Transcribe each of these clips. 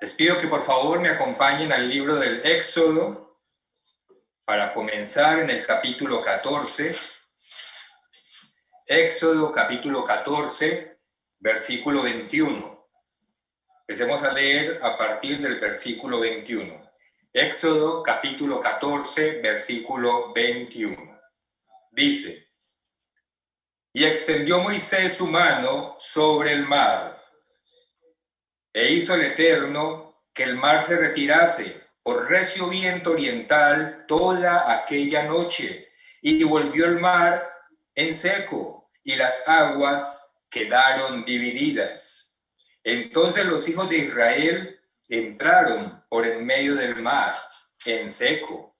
Les pido que por favor me acompañen al libro del Éxodo para comenzar en el capítulo 14. Éxodo capítulo 14, versículo 21. Empecemos a leer a partir del versículo 21. Éxodo capítulo 14, versículo 21. Dice: Y extendió Moisés su mano sobre el mar, e hizo el Eterno que el mar se retirase por recio viento oriental toda aquella noche, y volvió el mar en seco, y las aguas quedaron divididas. Entonces los hijos de Israel entraron por en medio del mar en seco,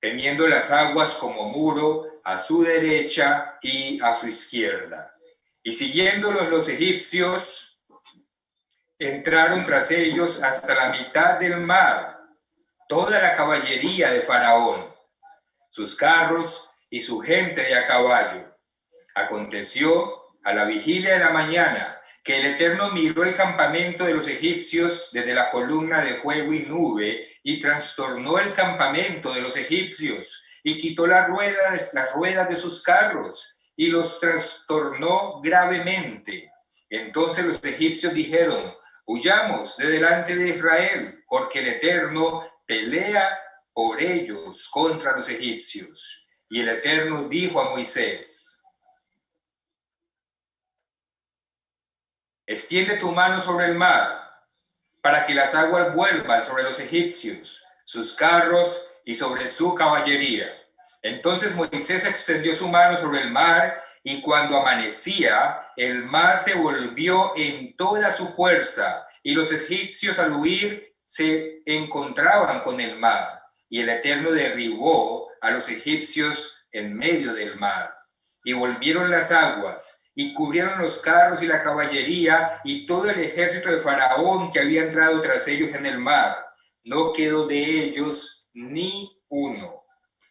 teniendo las aguas como muro a su derecha y a su izquierda. Y siguiéndolos los egipcios, entraron tras ellos hasta la mitad del mar, toda la caballería de Faraón, sus carros y su gente de a caballo. Aconteció a la vigilia de la mañana que el Eterno miró el campamento de los egipcios desde la columna de fuego y nube, y trastornó el campamento de los egipcios, y quitó las ruedas de sus carros, y los trastornó gravemente. Entonces los egipcios dijeron: huyamos de delante de Israel, porque el Eterno pelea por ellos contra los egipcios. Y el Eterno dijo a Moisés: extiende tu mano sobre el mar, para que las aguas vuelvan sobre los egipcios, sus carros y sobre su caballería. Entonces Moisés extendió su mano sobre el mar, y cuando amanecía, el mar se volvió en toda su fuerza, y los egipcios al huir se encontraban con el mar, y el Eterno derribó a los egipcios en medio del mar. Y volvieron las aguas, y cubrieron los carros y la caballería y todo el ejército de Faraón que había entrado tras ellos en el mar. No quedó de ellos ni uno.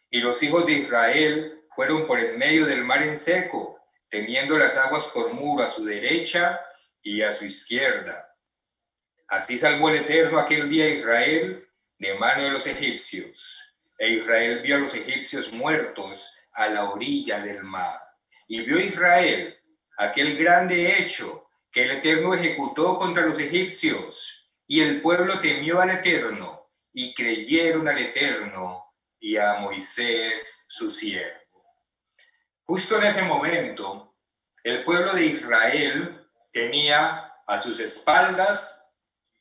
Y los hijos de Israel fueron por en medio del mar en seco, teniendo las aguas por muro a su derecha y a su izquierda. Así salvó el Eterno aquel día a Israel de mano de los egipcios. E Israel vio a los egipcios muertos a la orilla del mar. Y vio Israel aquel grande hecho que el Eterno ejecutó contra los egipcios, y el pueblo temió al Eterno, y creyeron al Eterno y a Moisés su siervo. Justo en ese momento, el pueblo de Israel tenía a sus espaldas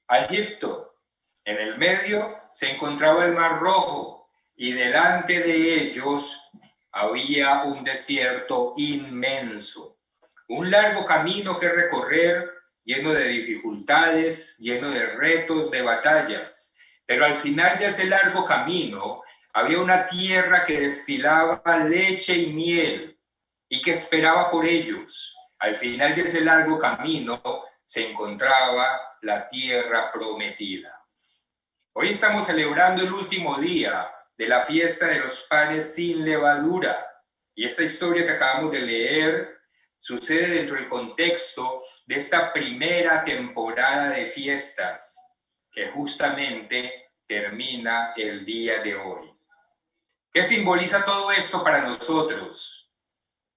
a Egipto. En el medio se encontraba el Mar Rojo, y delante de ellos había un desierto inmenso. Un largo camino que recorrer, lleno de dificultades, lleno de retos, de batallas. Pero al final de ese largo camino había una tierra que destilaba leche y miel y que esperaba por ellos. Al final de ese largo camino se encontraba la tierra prometida. Hoy estamos celebrando el último día de la fiesta de los panes sin levadura. Y esta historia que acabamos de leer sucede dentro del contexto de esta primera temporada de fiestas que justamente termina el día de hoy. ¿Qué simboliza todo esto para nosotros,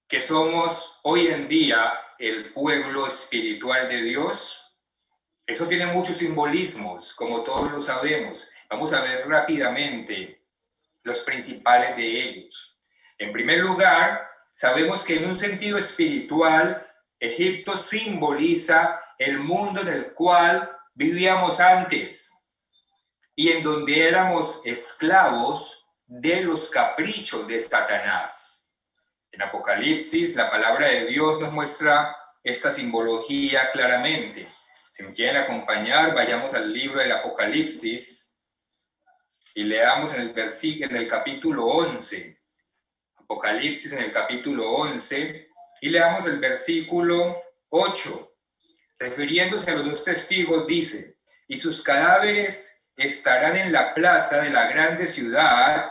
que somos hoy en día el pueblo espiritual de Dios? Eso tiene muchos simbolismos, como todos lo sabemos. Vamos a ver rápidamente los principales de ellos. En primer lugar, sabemos que en un sentido espiritual, Egipto simboliza el mundo en el cual vivíamos antes y en donde éramos esclavos de los caprichos de Satanás. En Apocalipsis, la palabra de Dios nos muestra esta simbología claramente. Si me quieren acompañar, vayamos al libro del Apocalipsis y leamos en el capítulo 11. Apocalipsis en el capítulo 11 y leamos el versículo 8. Refiriéndose a los dos testigos, dice: y sus cadáveres estarán en la plaza de la grande ciudad.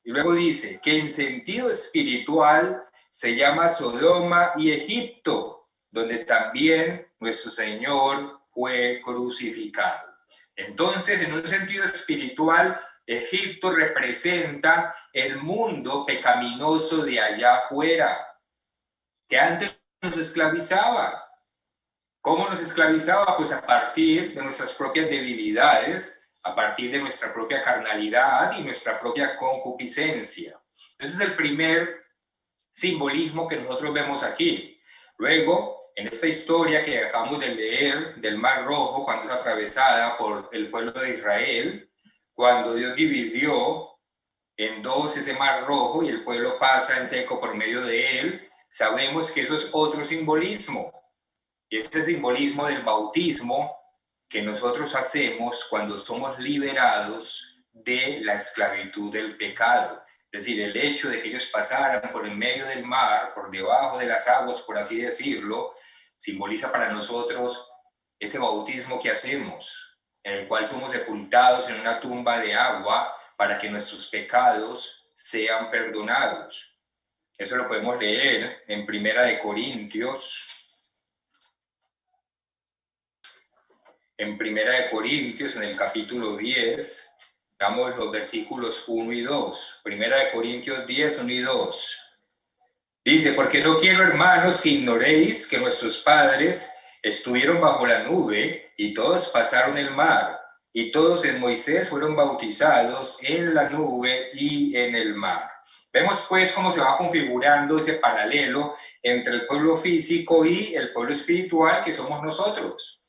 Y luego dice que en sentido espiritual se llama Sodoma y Egipto, donde también nuestro Señor fue crucificado. Entonces, en un sentido espiritual, Egipto representa el mundo pecaminoso de allá afuera, que antes nos esclavizaba. ¿Cómo nos esclavizaba? Pues a partir de nuestras propias debilidades, a partir de nuestra propia carnalidad y nuestra propia concupiscencia. Ese es el primer simbolismo que nosotros vemos aquí. Luego, en esta historia que acabamos de leer del Mar Rojo, cuando es atravesada por el pueblo de Israel, cuando Dios dividió en dos ese Mar Rojo y el pueblo pasa en seco por medio de él, sabemos que eso es otro simbolismo. Y este simbolismo del bautismo que nosotros hacemos cuando somos liberados de la esclavitud del pecado. Es decir, el hecho de que ellos pasaran por el medio del mar, por debajo de las aguas, por así decirlo, simboliza para nosotros ese bautismo que hacemos, en el cual somos sepultados en una tumba de agua para que nuestros pecados sean perdonados. Eso lo podemos leer en Primera de Corintios. En Primera de Corintios, en el capítulo 10, damos los versículos 1 y 2. Primera de Corintios 10, 1 y 2. Dice, porque no quiero, hermanos, que ignoréis que nuestros padres estuvieron bajo la nube y todos pasaron el mar, y todos en Moisés fueron bautizados en la nube y en el mar. Vemos pues cómo se va configurando ese paralelo entre el pueblo físico y el pueblo espiritual que somos nosotros.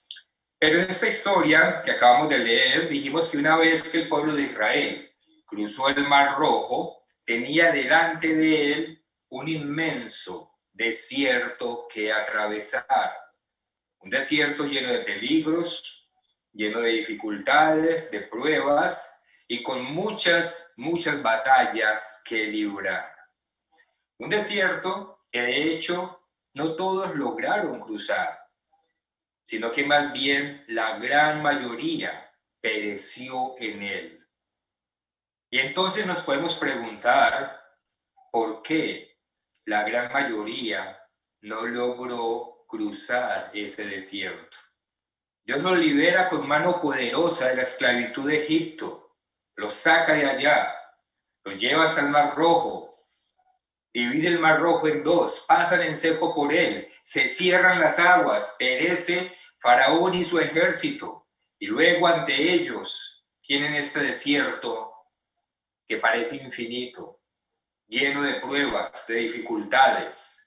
Pero en esta historia que acabamos de leer, dijimos que una vez que el pueblo de Israel cruzó el Mar Rojo, tenía delante de él un inmenso desierto que atravesar. Un desierto lleno de peligros, lleno de dificultades, de pruebas y con muchas batallas que librar. Un desierto que de hecho no todos lograron cruzar, sino que más bien la gran mayoría pereció en él. Y entonces nos podemos preguntar por qué la gran mayoría no logró cruzar ese desierto. Dios los libera con mano poderosa de la esclavitud de Egipto, los saca de allá, los lleva hasta el Mar Rojo, divide el Mar Rojo en dos, pasan en seco por él, se cierran las aguas, perece Faraón y su ejército, y luego ante ellos tienen este desierto que parece infinito, lleno de pruebas, de dificultades,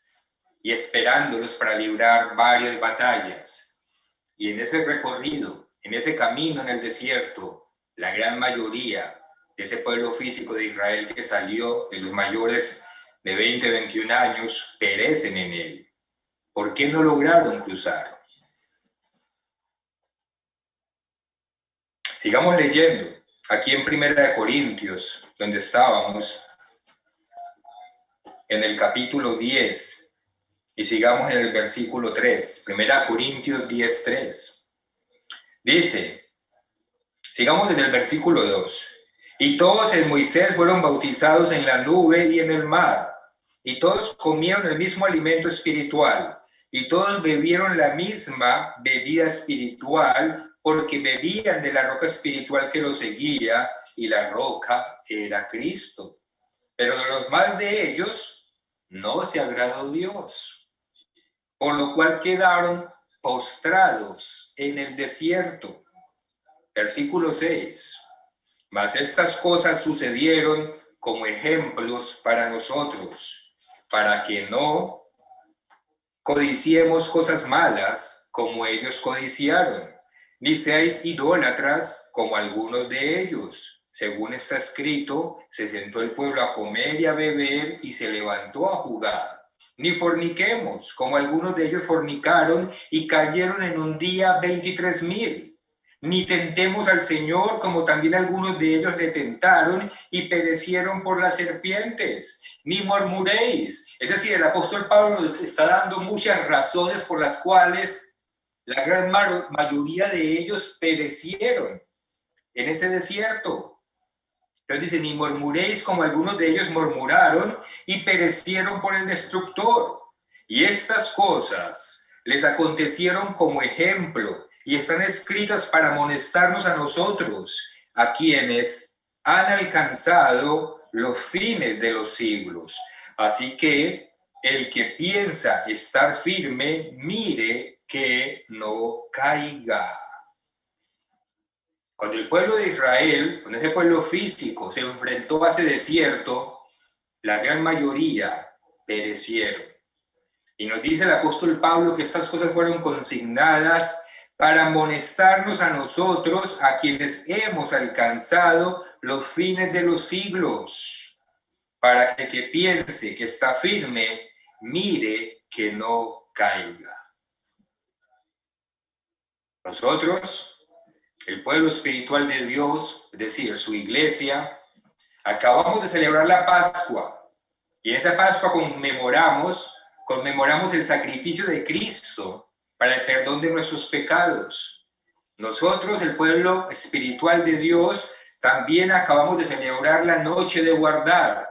y esperándolos para librar varias batallas. Y en ese recorrido, en ese camino en el desierto, la gran mayoría de ese pueblo físico de Israel que salió, de los mayores de 20, 21 años, perecen en él. ¿Por qué no lograron cruzar? Sigamos leyendo. Aquí en Primera de Corintios, donde estábamos, en el capítulo 10, y sigamos en el versículo 3. Primera Corintios 10, 3. Dice, sigamos desde el versículo 2. Y todos en Moisés fueron bautizados en la nube y en el mar, y todos comieron el mismo alimento espiritual, y todos bebieron la misma bebida espiritual, porque bebían de la roca espiritual que los seguía, y la roca era Cristo. Pero de los más de ellos no se agradó Dios, por lo cual quedaron postrados en el desierto. Versículo 6. Mas estas cosas sucedieron como ejemplos para nosotros, para que no codiciemos cosas malas como ellos codiciaron, ni seáis idólatras como algunos de ellos. Según está escrito, se sentó el pueblo a comer y a beber y se levantó a jugar. Ni forniquemos, como algunos de ellos fornicaron y cayeron en un día 23,000. Ni tentemos al Señor, como también algunos de ellos le tentaron y perecieron por las serpientes. Ni murmuréis. Es decir, el apóstol Pablo nos está dando muchas razones por las cuales la gran mayoría de ellos perecieron en ese desierto. Entonces dice, ni murmuréis como algunos de ellos murmuraron y perecieron por el destructor. Y estas cosas les acontecieron como ejemplo y están escritas para amonestarnos a nosotros, a quienes han alcanzado los fines de los siglos. Así que el que piensa estar firme, mire que no caiga. Cuando el pueblo de Israel, cuando ese pueblo físico se enfrentó a ese desierto, la gran mayoría perecieron. Y nos dice el apóstol Pablo que estas cosas fueron consignadas para amonestarnos a nosotros, a quienes hemos alcanzado los fines de los siglos, para que el que piense que está firme, mire que no caiga. Nosotros, el pueblo espiritual de Dios, es decir, su iglesia, acabamos de celebrar la Pascua, y en esa Pascua conmemoramos el sacrificio de Cristo para el perdón de nuestros pecados. Nosotros, el pueblo espiritual de Dios, también acabamos de celebrar la noche de guardar.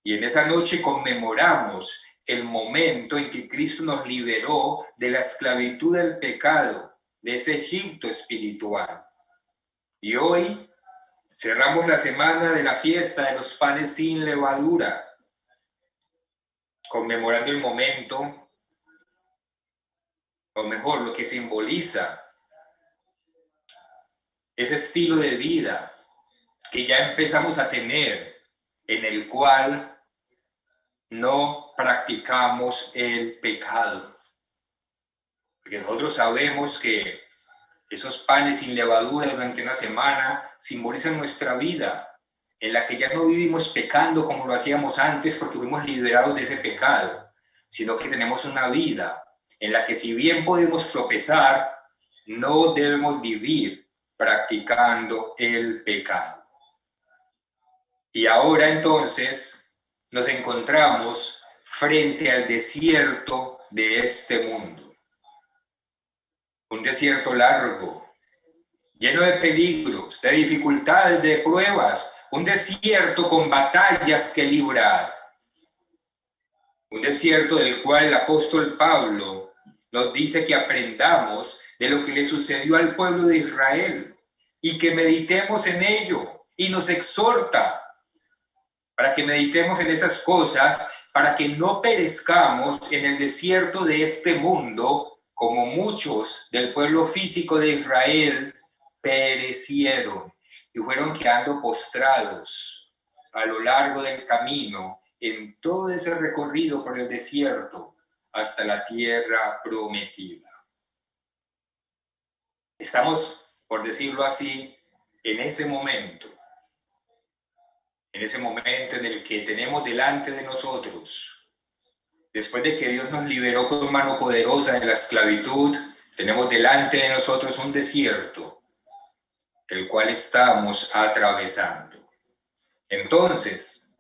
Y en esa noche conmemoramos el momento en que Cristo nos liberó de la esclavitud del pecado, de ese Egipto espiritual. Y hoy cerramos la semana de la fiesta de los panes sin levadura, conmemorando el momento, o mejor, lo que simboliza ese estilo de vida que ya empezamos a tener, en el cual no practicamos el pecado. Porque nosotros sabemos que esos panes sin levadura durante una semana simbolizan nuestra vida, en la que ya no vivimos pecando como lo hacíamos antes porque fuimos liberados de ese pecado, sino que tenemos una vida en la que, si bien podemos tropezar, no debemos vivir practicando el pecado. Y ahora entonces nos encontramos frente al desierto de este mundo. Un desierto largo, lleno de peligros, de dificultades, de pruebas. Un desierto con batallas que librar. Un desierto del cual el apóstol Pablo nos dice que aprendamos de lo que le sucedió al pueblo de Israel y que meditemos en ello, y nos exhorta para que meditemos en esas cosas, para que no perezcamos en el desierto de este mundo, como muchos del pueblo físico de Israel perecieron y fueron quedando postrados a lo largo del camino en todo ese recorrido por el desierto hasta la tierra prometida. Estamos, por decirlo así, en ese momento en el que tenemos delante de nosotros, después de que Dios nos liberó con mano poderosa de la esclavitud, tenemos delante de nosotros un desierto, el cual estamos atravesando. Entonces,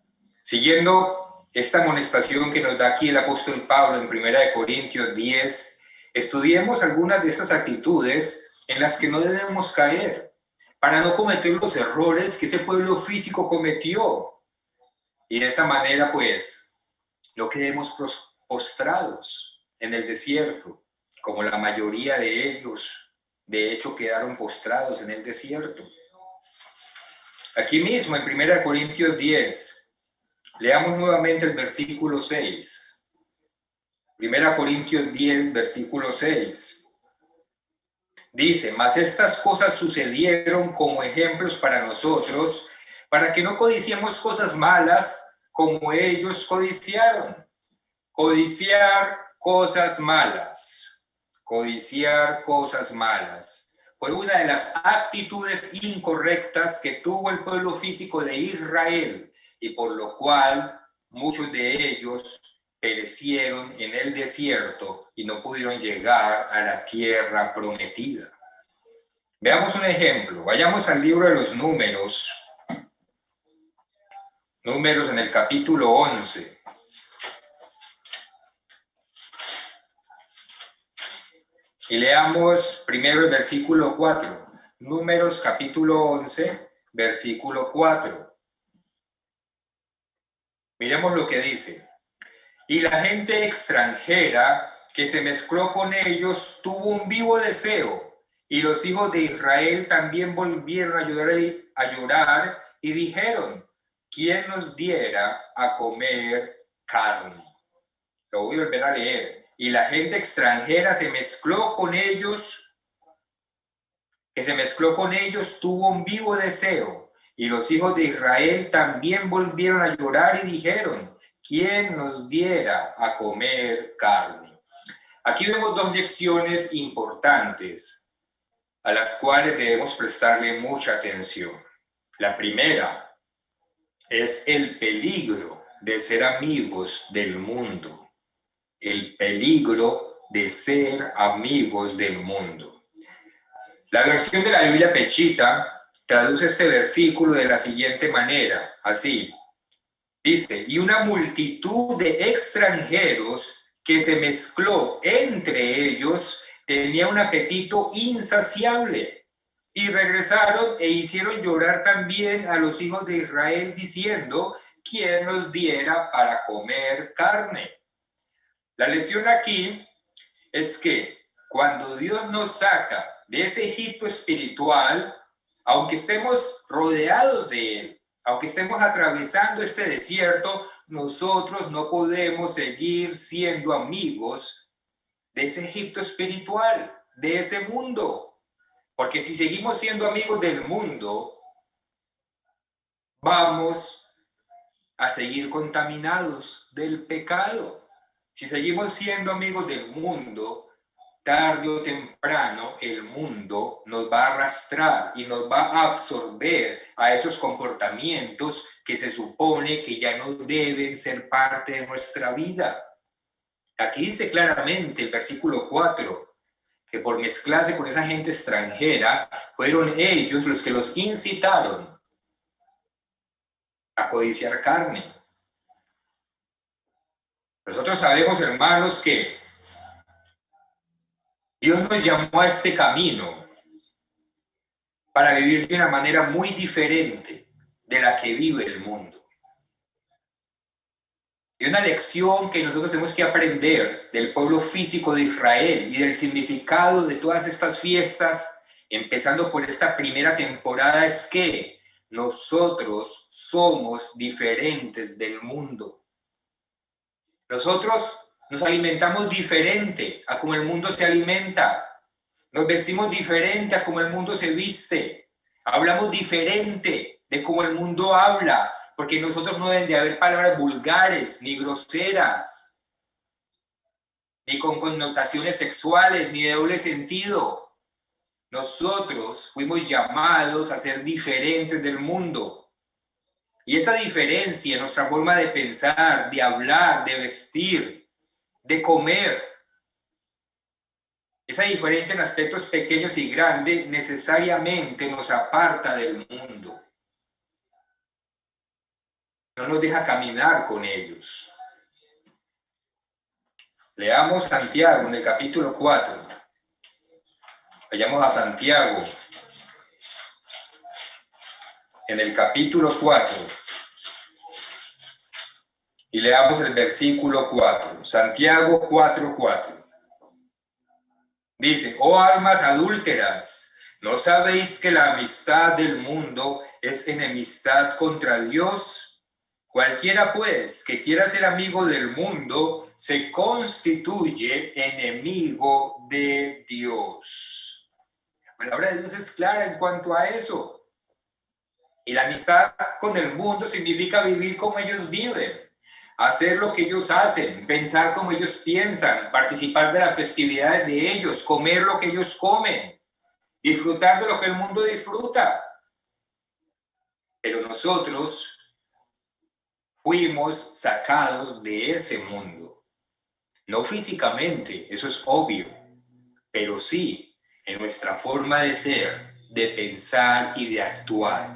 siguiendo esta amonestación que nos da aquí el apóstol Pablo en 1 Corintios 10, estudiemos algunas de esas actitudes en las que no debemos caer, para no cometer los errores que ese pueblo físico cometió. Y de esa manera, pues, no quedemos postrados en el desierto, como la mayoría de ellos, de hecho, quedaron postrados en el desierto. Aquí mismo, en 1 Corintios 10, leamos nuevamente el versículo 6. 1 Corintios 10, versículo 6. Dice: mas estas cosas sucedieron como ejemplos para nosotros, para que no codiciemos cosas malas como ellos codiciaron. Codiciar cosas malas. Codiciar cosas malas. Fue una de las actitudes incorrectas que tuvo el pueblo físico de Israel, y por lo cual muchos de ellos perecieron en el desierto y no pudieron llegar a la tierra prometida. Veamos un ejemplo. Vayamos al libro de los Números. Números en el capítulo 11. Y leamos primero el versículo 4. Números capítulo 11, versículo 4. Miremos lo que dice. Y la gente extranjera que se mezcló con ellos tuvo un vivo deseo, y los hijos de Israel también volvieron a llorar y dijeron: ¿quién nos diera a comer carne? Lo voy a volver a leer. Y la gente extranjera se mezcló con ellos, que se mezcló con ellos tuvo un vivo deseo, y los hijos de Israel también volvieron a llorar y dijeron: ¿quién nos diera a comer carne? Aquí vemos dos lecciones importantes a las cuales debemos prestarle mucha atención. La primera es el peligro de ser amigos del mundo. El peligro de ser amigos del mundo. La versión de la Biblia Pechita traduce este versículo de la siguiente manera, así. Dice: y una multitud de extranjeros que se mezcló entre ellos tenía un apetito insaciable, y regresaron e hicieron llorar también a los hijos de Israel, diciendo: ¿quién nos diera para comer carne? La lección aquí es que cuando Dios nos saca de ese Egipto espiritual, aunque estemos rodeados de él, aunque estemos atravesando este desierto, nosotros no podemos seguir siendo amigos de ese Egipto espiritual, de ese mundo. Porque si seguimos siendo amigos del mundo, vamos a seguir contaminados del pecado. Si seguimos siendo amigos del mundo, tarde o temprano el mundo nos va a arrastrar y nos va a absorber a esos comportamientos que se supone que ya no deben ser parte de nuestra vida. Aquí dice claramente el versículo 4, que por mezclarse con esa gente extranjera, fueron ellos los que los incitaron a codiciar carne. Nosotros sabemos, hermanos, que Dios nos llamó a este camino para vivir de una manera muy diferente de la que vive el mundo. Y una lección que nosotros tenemos que aprender del pueblo físico de Israel y del significado de todas estas fiestas, empezando por esta primera temporada, es que nosotros somos diferentes del mundo. Nosotros nos alimentamos diferente a como el mundo se alimenta. Nos vestimos diferente a como el mundo se viste. Hablamos diferente de cómo el mundo habla, porque nosotros no deben de haber palabras vulgares, ni groseras, ni con connotaciones sexuales, ni de doble sentido. Nosotros fuimos llamados a ser diferentes del mundo. Y esa diferencia en nuestra forma de pensar, de hablar, de vestir, de comer, esa diferencia en aspectos pequeños y grandes necesariamente nos aparta del mundo. No nos deja caminar con ellos. Leamos Santiago en el capítulo 4. Vayamos a Santiago en el capítulo 4 y leamos el versículo 4. Santiago 4:4. Dice: oh almas adúlteras, ¿no sabéis que la amistad del mundo es enemistad contra Dios? Cualquiera, pues, que quiera ser amigo del mundo, se constituye enemigo de Dios. La palabra de Dios es clara en cuanto a eso. Y la amistad con el mundo significa vivir como ellos viven, hacer lo que ellos hacen, pensar como ellos piensan, participar de las festividades de ellos, comer lo que ellos comen, disfrutar de lo que el mundo disfruta. Pero nosotros fuimos sacados de ese mundo. No físicamente, eso es obvio, pero sí en nuestra forma de ser, de pensar y de actuar.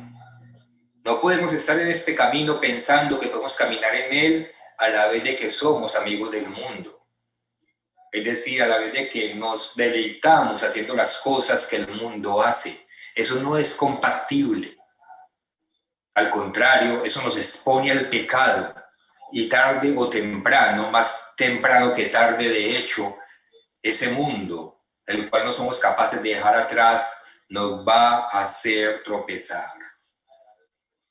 No podemos estar en este camino pensando que podemos caminar en él a la vez de que somos amigos del mundo. Es decir, a la vez de que nos deleitamos haciendo las cosas que el mundo hace. Eso no es compatible. Al contrario, eso nos expone al pecado. Y tarde o temprano, más temprano que tarde de hecho, ese mundo, el cual no somos capaces de dejar atrás, nos va a hacer tropezar.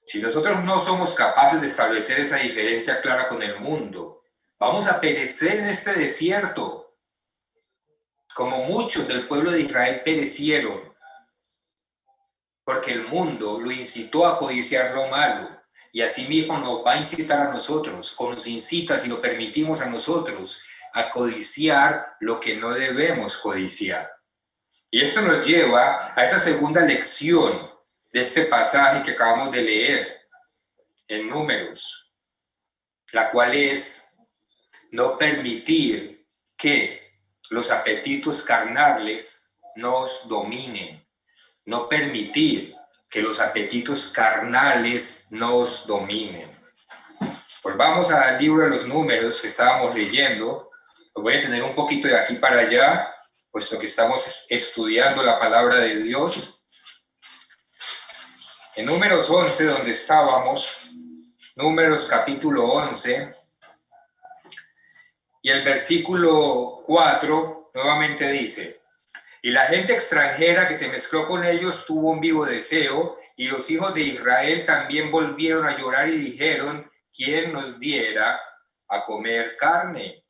Si nosotros no somos capaces de establecer esa diferencia clara con el mundo, vamos a perecer en este desierto, como muchos del pueblo de Israel perecieron, porque el mundo lo incitó a codiciar lo malo, y asimismo nos va a incitar a nosotros, o nos incita si lo permitimos a nosotros, a codiciar lo que no debemos codiciar. Y esto nos lleva a esa segunda lección de este pasaje que acabamos de leer en Números, la cual es no permitir que los apetitos carnales nos dominen, no permitir que los apetitos carnales nos dominen. Volvamos al libro de los Números que estábamos leyendo. Lo voy a tener un poquito de aquí para allá, puesto que estamos estudiando la palabra de Dios. En Números 11, donde estábamos, Números capítulo 11, y el versículo 4 nuevamente dice: y la gente extranjera que se mezcló con ellos tuvo un vivo deseo, y los hijos de Israel también volvieron a llorar y dijeron: ¿quién nos diera a comer carne?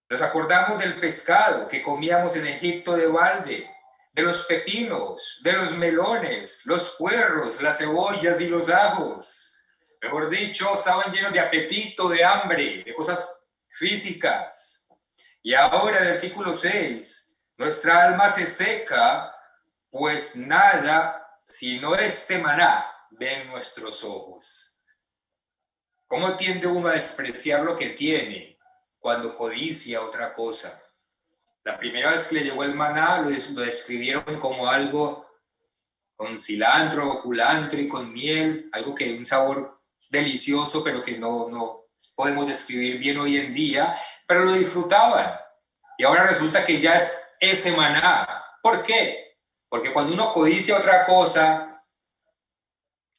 Nos acordamos del pescado que comíamos en Egipto de balde, de los pepinos, de los melones, los puerros, las cebollas y los ajos. Mejor dicho, estaban llenos de apetito, de hambre, de cosas físicas. Y ahora, el versículo 6, nuestra alma se seca, pues nada sino este maná ven nuestros ojos. ¿Cómo tiende uno a despreciar lo que tiene cuando codicia otra cosa? La primera vez que le llegó el maná lo describieron como algo con cilantro, culantro y con miel, algo que un sabor delicioso, pero que no podemos describir bien hoy en día, pero lo disfrutaban. Y ahora resulta que ya es ese maná. ¿Por qué? Porque cuando uno codicia otra cosa,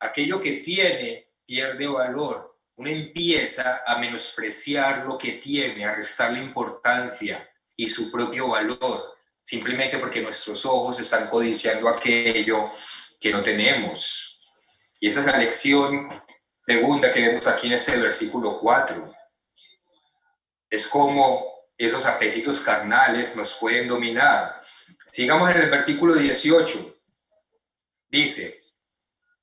aquello que tiene pierde valor. Uno empieza a menospreciar lo que tiene, a restarle importancia y su propio valor, simplemente porque nuestros ojos están codiciando aquello que no tenemos. Y esa es la lección segunda que vemos aquí en este versículo 4. Es como esos apetitos carnales nos pueden dominar. Sigamos en el versículo 18. Dice: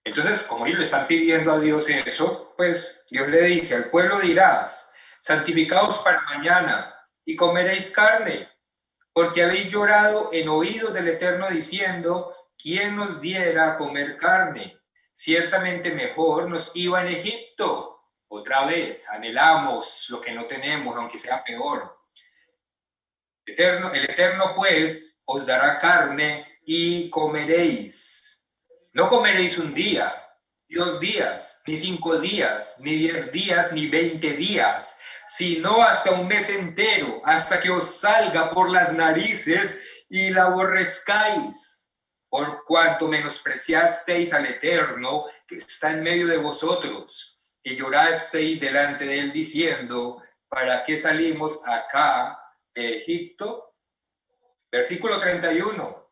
entonces, como ellos le están pidiendo a Dios eso, pues Dios le dice: al pueblo dirás: santificaos para mañana y comeréis carne, porque habéis llorado en oídos del Eterno diciendo: ¿quién nos diera a comer carne? Ciertamente mejor nos iba en Egipto. Otra vez, anhelamos lo que no tenemos, aunque sea peor. El Eterno pues os dará carne y comeréis. No comeréis un día, ni 2 días, ni 5 días, ni 10 días, ni 20 días, sino hasta un mes entero, hasta que os salga por las narices y la aborrezcáis, por cuanto menospreciasteis al Eterno que está en medio de vosotros, y llorasteis delante de él diciendo: ¿para qué salimos acá de Egipto? Versículo 31.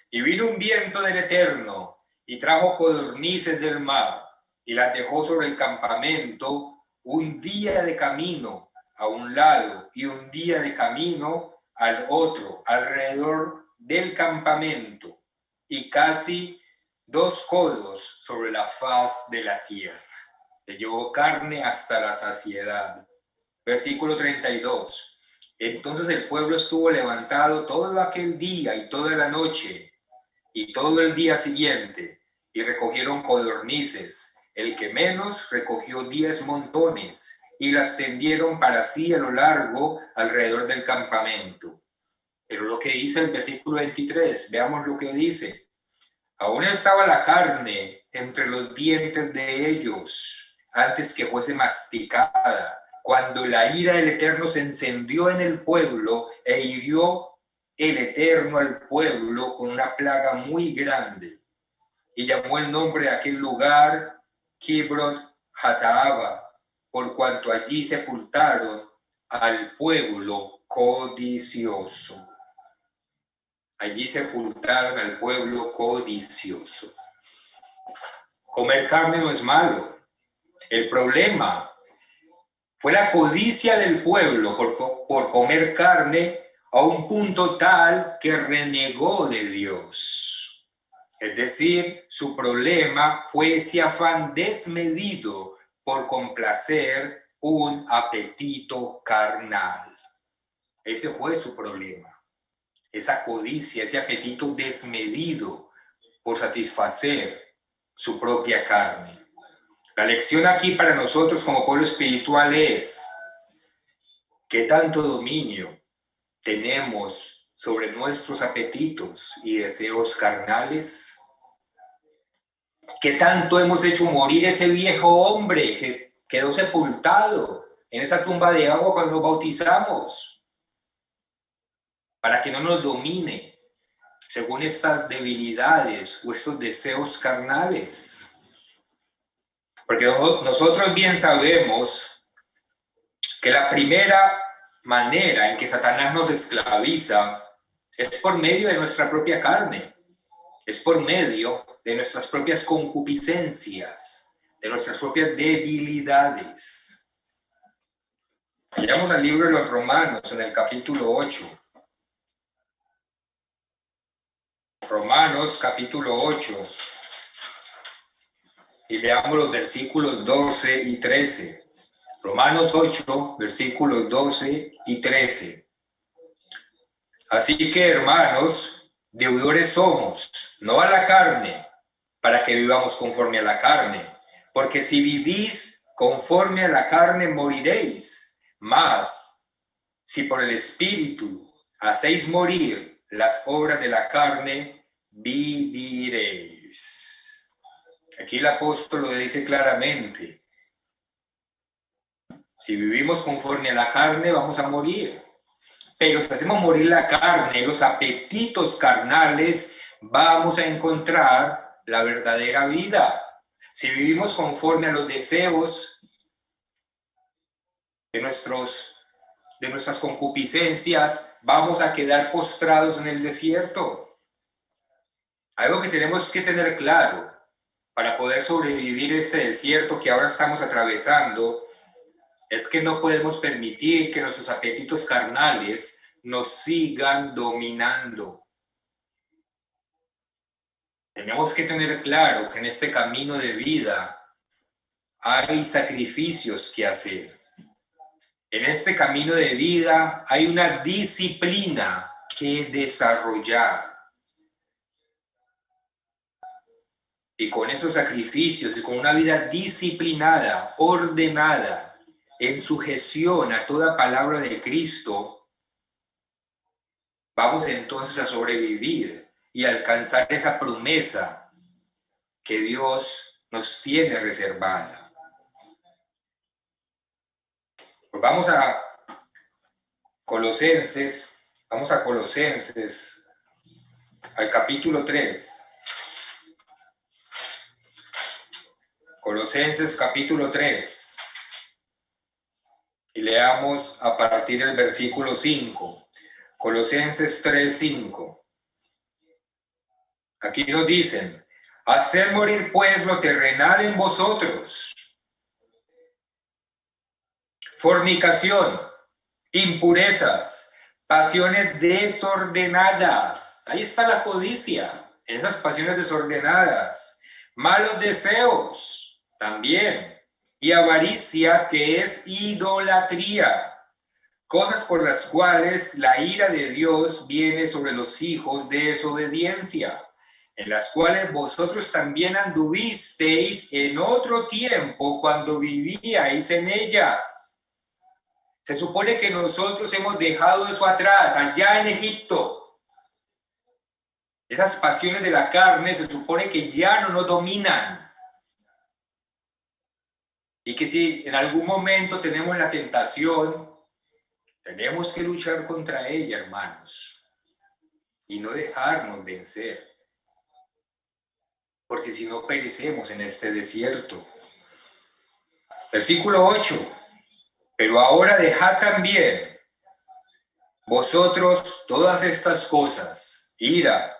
Y vino un viento del Eterno, y trajo codornices del mar, y las dejó sobre el campamento un día de camino a un lado, y un día de camino al otro, alrededor del campamento, y casi 2 codos sobre la faz de la tierra. Le llevó carne hasta la saciedad. Versículo 32. Entonces el pueblo estuvo levantado todo aquel día y toda la noche, y todo el día siguiente, y recogieron codornices. El que menos recogió 10 montones, y las tendieron para sí a lo largo alrededor del campamento. Pero lo que dice el versículo 23, veamos lo que dice: aún estaba la carne entre los dientes de ellos, antes que fuese masticada, cuando la ira del Eterno se encendió en el pueblo, e hirió el Eterno al pueblo con una plaga muy grande, y llamó el nombre de aquel lugar Kibrot Hataaba, por cuanto allí sepultaron al pueblo codicioso. Allí sepultaron al pueblo codicioso. Comer carne no es malo. El problema fue la codicia del pueblo por comer carne a un punto tal que renegó de Dios. Es decir, su problema fue ese afán desmedido por complacer un apetito carnal. Ese fue su problema. Esa codicia, ese apetito desmedido por satisfacer su propia carne. La lección aquí para nosotros como pueblo espiritual es: ¿qué tanto dominio tenemos sobre nuestros apetitos y deseos carnales? ¿Qué tanto hemos hecho morir ese viejo hombre que quedó sepultado en esa tumba de agua cuando nos bautizamos? Para que no nos domine según estas debilidades o estos deseos carnales. Porque nosotros bien sabemos que la primera manera en que Satanás nos esclaviza es por medio de nuestra propia carne, es por medio de nuestras propias concupiscencias, de nuestras propias debilidades. Vayamos al libro de los Romanos en el capítulo 8. Romanos capítulo 8. Y leamos los versículos 12 y 13. Romanos 8, versículos 12 y 13. Así que, hermanos, deudores somos, no a la carne, para que vivamos conforme a la carne. Porque si vivís conforme a la carne, moriréis. Mas, si por el Espíritu hacéis morir las obras de la carne, viviréis. Aquí el apóstol lo dice claramente. Si vivimos conforme a la carne, vamos a morir. Pero si hacemos morir la carne, los apetitos carnales, vamos a encontrar la verdadera vida. Si vivimos conforme a los deseos de nuestras concupiscencias, vamos a quedar postrados en el desierto. Algo que tenemos que tener claro para poder sobrevivir este desierto que ahora estamos atravesando es que no podemos permitir que nuestros apetitos carnales nos sigan dominando. Tenemos que tener claro que en este camino de vida hay sacrificios que hacer. En este camino de vida hay una disciplina que desarrollar. Y con esos sacrificios y con una vida disciplinada, ordenada, en sujeción a toda palabra de Cristo, vamos entonces a sobrevivir y alcanzar esa promesa que Dios nos tiene reservada. Pues vamos a Colosenses, al capítulo 3. Colosenses capítulo 3. Y leamos a partir del versículo 5. Colosenses 3:5. Aquí nos dicen: haced morir pues lo terrenal en vosotros: fornicación, impurezas, pasiones desordenadas. Ahí está la codicia, en esas pasiones desordenadas. Malos deseos también. Y avaricia, que es idolatría. Cosas por las cuales la ira de Dios viene sobre los hijos de desobediencia, en las cuales vosotros también anduvisteis en otro tiempo cuando vivíais en ellas. Se supone que nosotros hemos dejado eso atrás, allá en Egipto. Esas pasiones de la carne se supone que ya no nos dominan. Y que si en algún momento tenemos la tentación, tenemos que luchar contra ella, hermanos, y no dejarnos vencer, porque si no perecemos en este desierto. Versículo 8. Pero ahora dejad también Vosotros todas estas cosas, ira,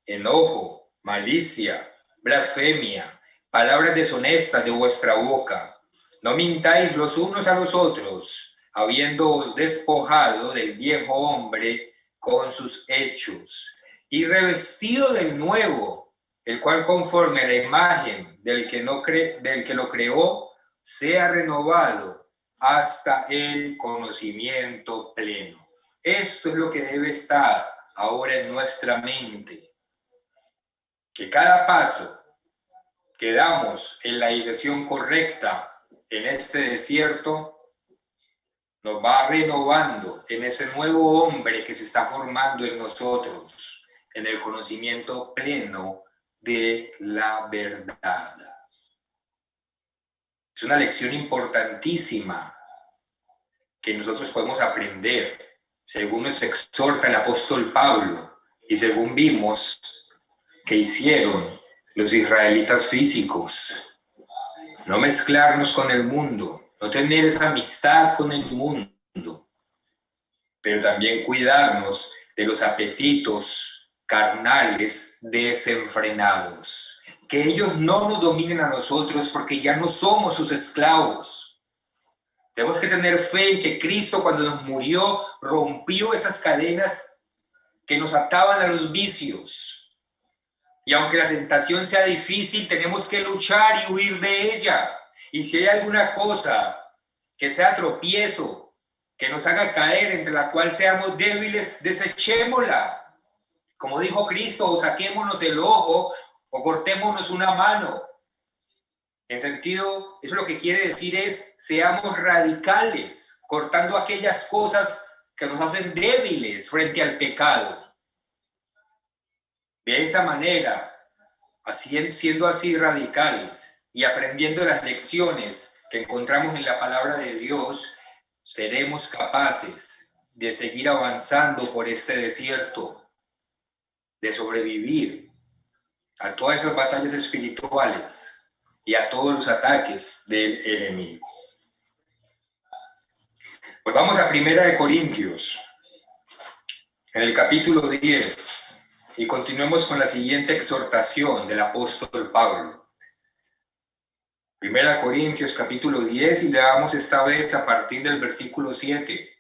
enojo, malicia, blasfemia, palabras deshonestas de vuestra boca, no mintáis los unos a los otros, habiéndoos despojado del viejo hombre con sus hechos, y revestido del nuevo, el cual conforme a la imagen del que lo creó, sea renovado hasta el conocimiento pleno. Esto es lo que debe estar ahora en nuestra mente. Que cada paso que damos en la dirección correcta en este desierto nos va renovando en ese nuevo hombre que se está formando en nosotros, en el conocimiento pleno de la verdad. Es una lección importantísima que nosotros podemos aprender, según nos exhorta el apóstol Pablo y según vimos que hicieron los israelitas físicos. No mezclarnos con el mundo, no tener esa amistad con el mundo, pero también cuidarnos de los apetitos carnales desenfrenados. Que ellos no nos dominen a nosotros porque ya no somos sus esclavos. Tenemos que tener fe en que Cristo, cuando nos murió, rompió esas cadenas que nos ataban a los vicios. Y aunque la tentación sea difícil, tenemos que luchar y huir de ella. Y si hay alguna cosa que sea tropiezo, que nos haga caer, entre la cual seamos débiles, desechémosla. Como dijo Cristo, o saquémonos el ojo o cortémonos una mano. En sentido, eso lo que quiere decir es, seamos radicales, cortando aquellas cosas que nos hacen débiles frente al pecado. De esa manera, siendo así radicales y aprendiendo las lecciones que encontramos en la palabra de Dios, seremos capaces de seguir avanzando por este desierto, de sobrevivir a todas esas batallas espirituales y a todos los ataques del enemigo. Pues vamos a 1 Corintios, en el capítulo 10. Y continuemos con la siguiente exhortación del apóstol Pablo. 1 Corintios capítulo 10 y leamos esta vez a partir del versículo 7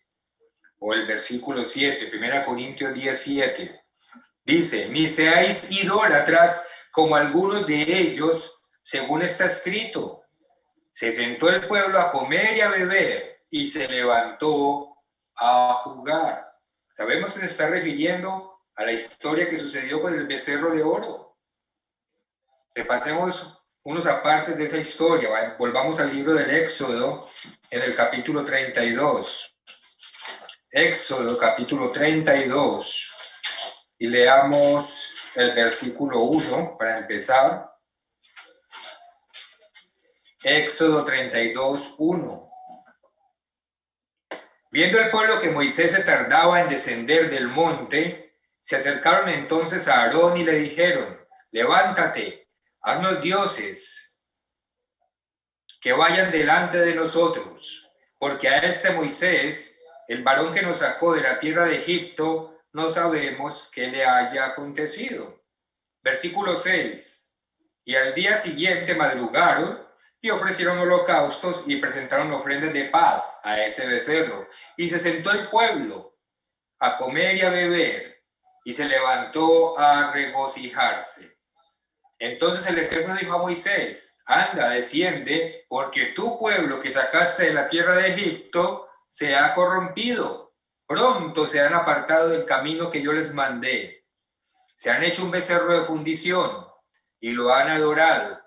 o el versículo 7, 1 Corintios 10, 7. Dice, ni seáis idólatras como algunos de ellos, según está escrito. Se sentó el pueblo a comer y a beber y se levantó a jugar. Sabemos que se está refiriendo a la historia que sucedió con el becerro de oro. Repasemos unos apartes de esa historia. Volvamos al libro del Éxodo, en el capítulo 32. Éxodo, capítulo 32. Y leamos el versículo 1 para empezar. Éxodo 32, 1. Viendo el pueblo que Moisés se tardaba en descender del monte, se acercaron entonces a Aarón y le dijeron, levántate, haznos dioses que vayan delante de nosotros, porque a este Moisés, el varón que nos sacó de la tierra de Egipto, no sabemos qué le haya acontecido. Versículo 6. Y al día siguiente madrugaron y ofrecieron holocaustos y presentaron ofrendas de paz a ese becerro. Y se sentó el pueblo a comer y a beber, y se levantó a regocijarse. Entonces el Eterno dijo a Moisés, anda, desciende, porque tu pueblo que sacaste de la tierra de Egipto se ha corrompido. Pronto se han apartado del camino que yo les mandé. Se han hecho un becerro de fundición y lo han adorado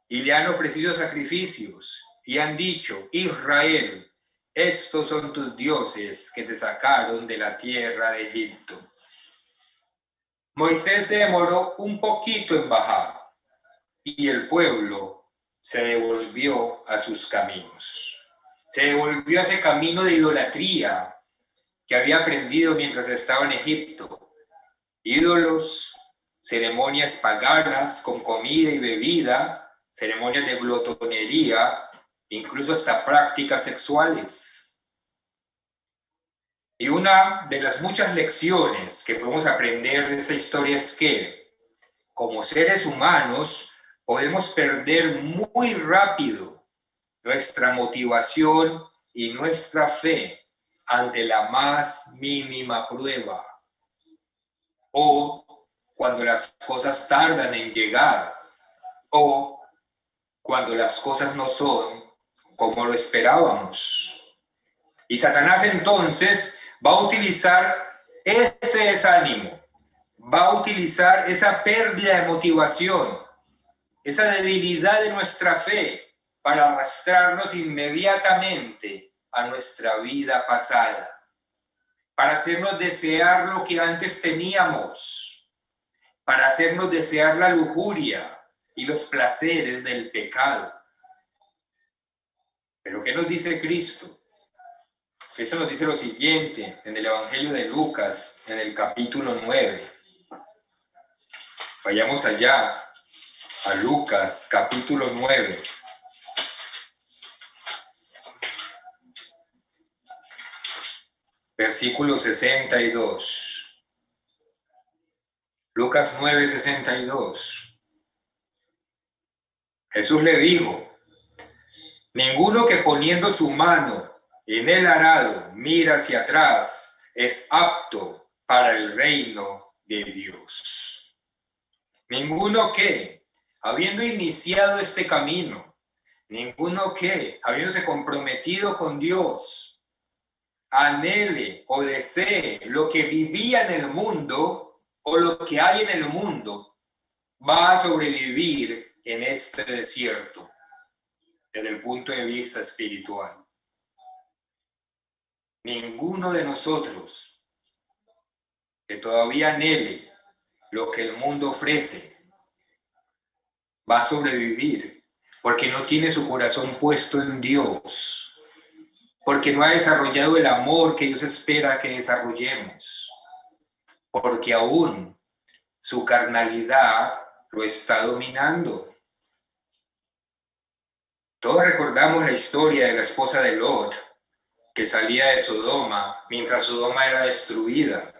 y le han ofrecido sacrificios y han dicho, Israel, estos son tus dioses que te sacaron de la tierra de Egipto. Moisés se demoró un poquito en bajar y el pueblo se devolvió a sus caminos. Se devolvió a ese camino de idolatría que había aprendido mientras estaba en Egipto. Ídolos, ceremonias paganas con comida y bebida, ceremonias de glotonería, incluso hasta prácticas sexuales. Y una de las muchas lecciones que podemos aprender de esta historia es que, como seres humanos, podemos perder muy rápido nuestra motivación y nuestra fe ante la más mínima prueba, o cuando las cosas tardan en llegar, o cuando las cosas no son como lo esperábamos. Y Satanás entonces va a utilizar ese desánimo, va a utilizar esa pérdida de motivación, esa debilidad de nuestra fe para arrastrarnos inmediatamente a nuestra vida pasada, para hacernos desear lo que antes teníamos, para hacernos desear la lujuria y los placeres del pecado. Pero ¿qué nos dice Cristo? Eso nos dice lo siguiente en el Evangelio de Lucas, en el capítulo 9. Vayamos allá a Lucas, capítulo 9. Versículo 62. Lucas 9, 62. Jesús le dijo: ninguno que poniendo su mano en el arado mira hacia atrás es apto para el reino de Dios. Ninguno que, habiendo iniciado este camino, ninguno que, habiéndose comprometido con Dios, anhele o desee lo que vivía en el mundo o lo que hay en el mundo, va a sobrevivir en este desierto desde el punto de vista espiritual. Ninguno de nosotros que todavía anhele lo que el mundo ofrece va a sobrevivir porque no tiene su corazón puesto en Dios, porque no ha desarrollado el amor que Dios espera que desarrollemos, porque aún su carnalidad lo está dominando. Todos recordamos la historia de la esposa de Lot, que salía de Sodoma mientras Sodoma era destruida.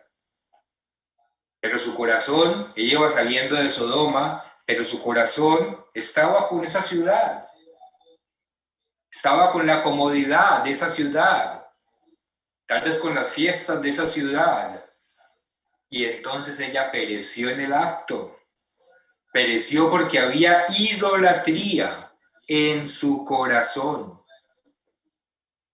Pero su corazón, ella iba saliendo de Sodoma, pero su corazón estaba con esa ciudad. Estaba con la comodidad de esa ciudad, tal vez con las fiestas de esa ciudad. Y entonces ella pereció en el acto. Pereció porque había idolatría en su corazón.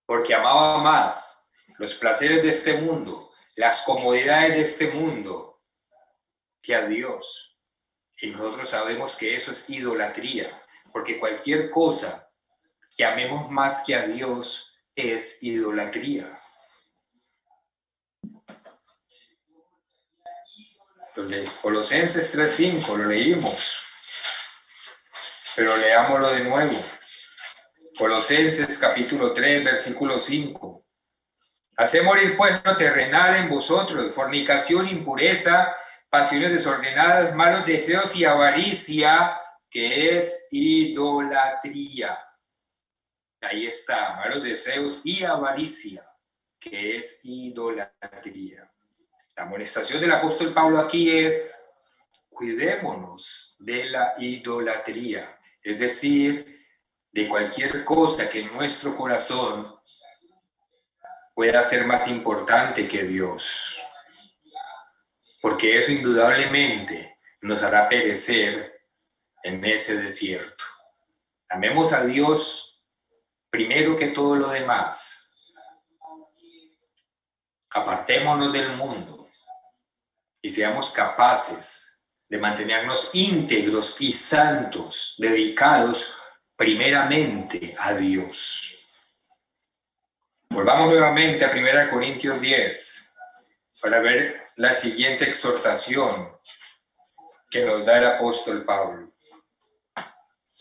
Porque amaba más los placeres de este mundo, las comodidades de este mundo, que a Dios. Y nosotros sabemos que eso es idolatría, porque cualquier cosa que amemos más que a Dios es idolatría. Entonces, Colosenses 3:5 lo leímos, pero leámoslo de nuevo. Colosenses capítulo 3, versículo 5. Haced morir pues lo terrenal en vosotros, fornicación, impureza, pasiones desordenadas, malos deseos y avaricia, que es idolatría. Ahí está, malos deseos y avaricia, que es idolatría. La amonestación del apóstol Pablo aquí es: cuidémonos de la idolatría, es decir, de cualquier cosa que en nuestro corazón pueda ser más importante que Dios, porque eso indudablemente nos hará perecer en ese desierto. Amemos a Dios primero que todo lo demás. Apartémonos del mundo y seamos capaces de mantenernos íntegros y santos, dedicados primeramente a Dios. Volvamos nuevamente a 1 Corintios 10 para ver la siguiente exhortación que nos da el apóstol Pablo.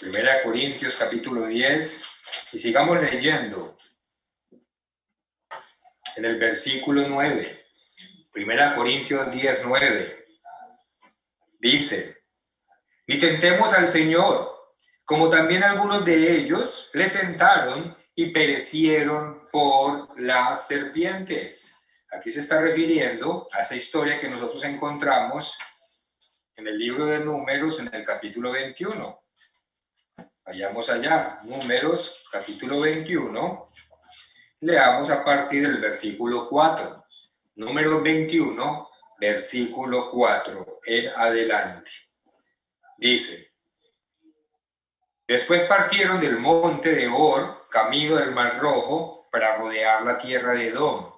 1 Corintios capítulo 10, y sigamos leyendo en el versículo 9. 1 Corintios 10, 9. Dice: ni tentemos al Señor, como también algunos de ellos le tentaron y perecieron por las serpientes. Aquí se está refiriendo a esa historia que nosotros encontramos en el libro de Números, en el capítulo 21. Vayamos allá, Números, capítulo 21. Leamos a partir del versículo 4. Números 21, versículo 4 en adelante. Dice: Después partieron del monte de Hor, camino del Mar Rojo, para rodear la tierra de Edom.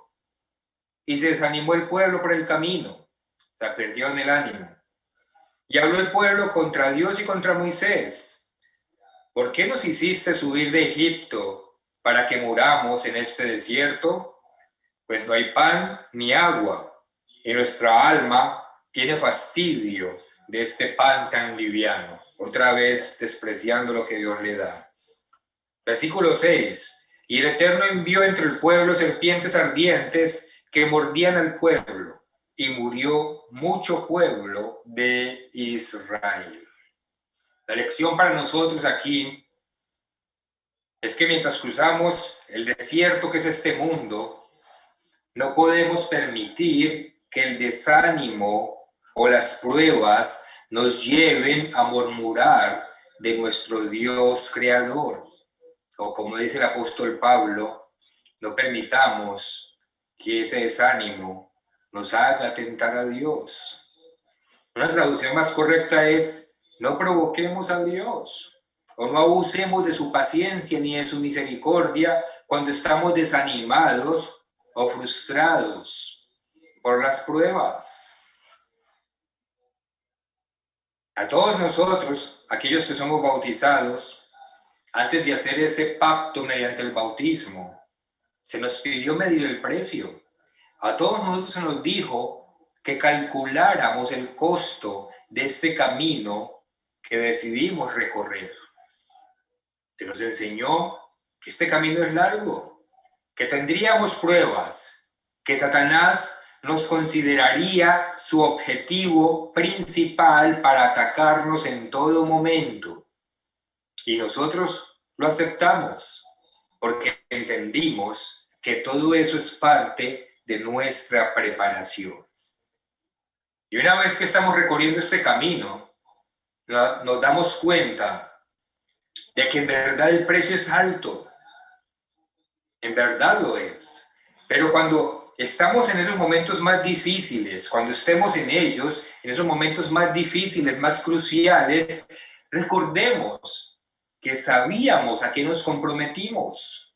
Y se desanimó el pueblo por el camino, se perdió en el ánimo. Y habló el pueblo contra Dios y contra Moisés: ¿Por qué nos hiciste subir de Egipto para que muramos en este desierto? Pues no hay pan ni agua, y nuestra alma tiene fastidio de este pan tan liviano. Otra vez despreciando lo que Dios le da. Versículo 6. Y el Eterno envió entre el pueblo serpientes ardientes que mordían al pueblo, y murió mucho pueblo de Israel. La lección para nosotros aquí es que mientras cruzamos el desierto que es este mundo, no podemos permitir que el desánimo o las pruebas nos lleven a murmurar de nuestro Dios creador. O como dice el apóstol Pablo, no permitamos que ese desánimo nos haga tentar a Dios. Una traducción más correcta es: no provoquemos a Dios, o no abusemos de su paciencia ni de su misericordia cuando estamos desanimados o frustrados por las pruebas. A todos nosotros, aquellos que somos bautizados, antes de hacer ese pacto mediante el bautismo, se nos pidió medir el precio. A todos nosotros se nos dijo que calculáramos el costo de este camino que decidimos recorrer. Se nos enseñó que este camino es largo, que tendríamos pruebas, que Satanás nos consideraría su objetivo principal para atacarnos en todo momento. Y nosotros lo aceptamos, porque entendimos que todo eso es parte de nuestra preparación. Y una vez que estamos recorriendo este camino, nos damos cuenta de que en verdad el precio es alto. En verdad lo es. Pero cuando estamos en esos momentos más difíciles, cuando estemos en ellos, en esos momentos más difíciles, más cruciales, recordemos que sabíamos a qué nos comprometimos.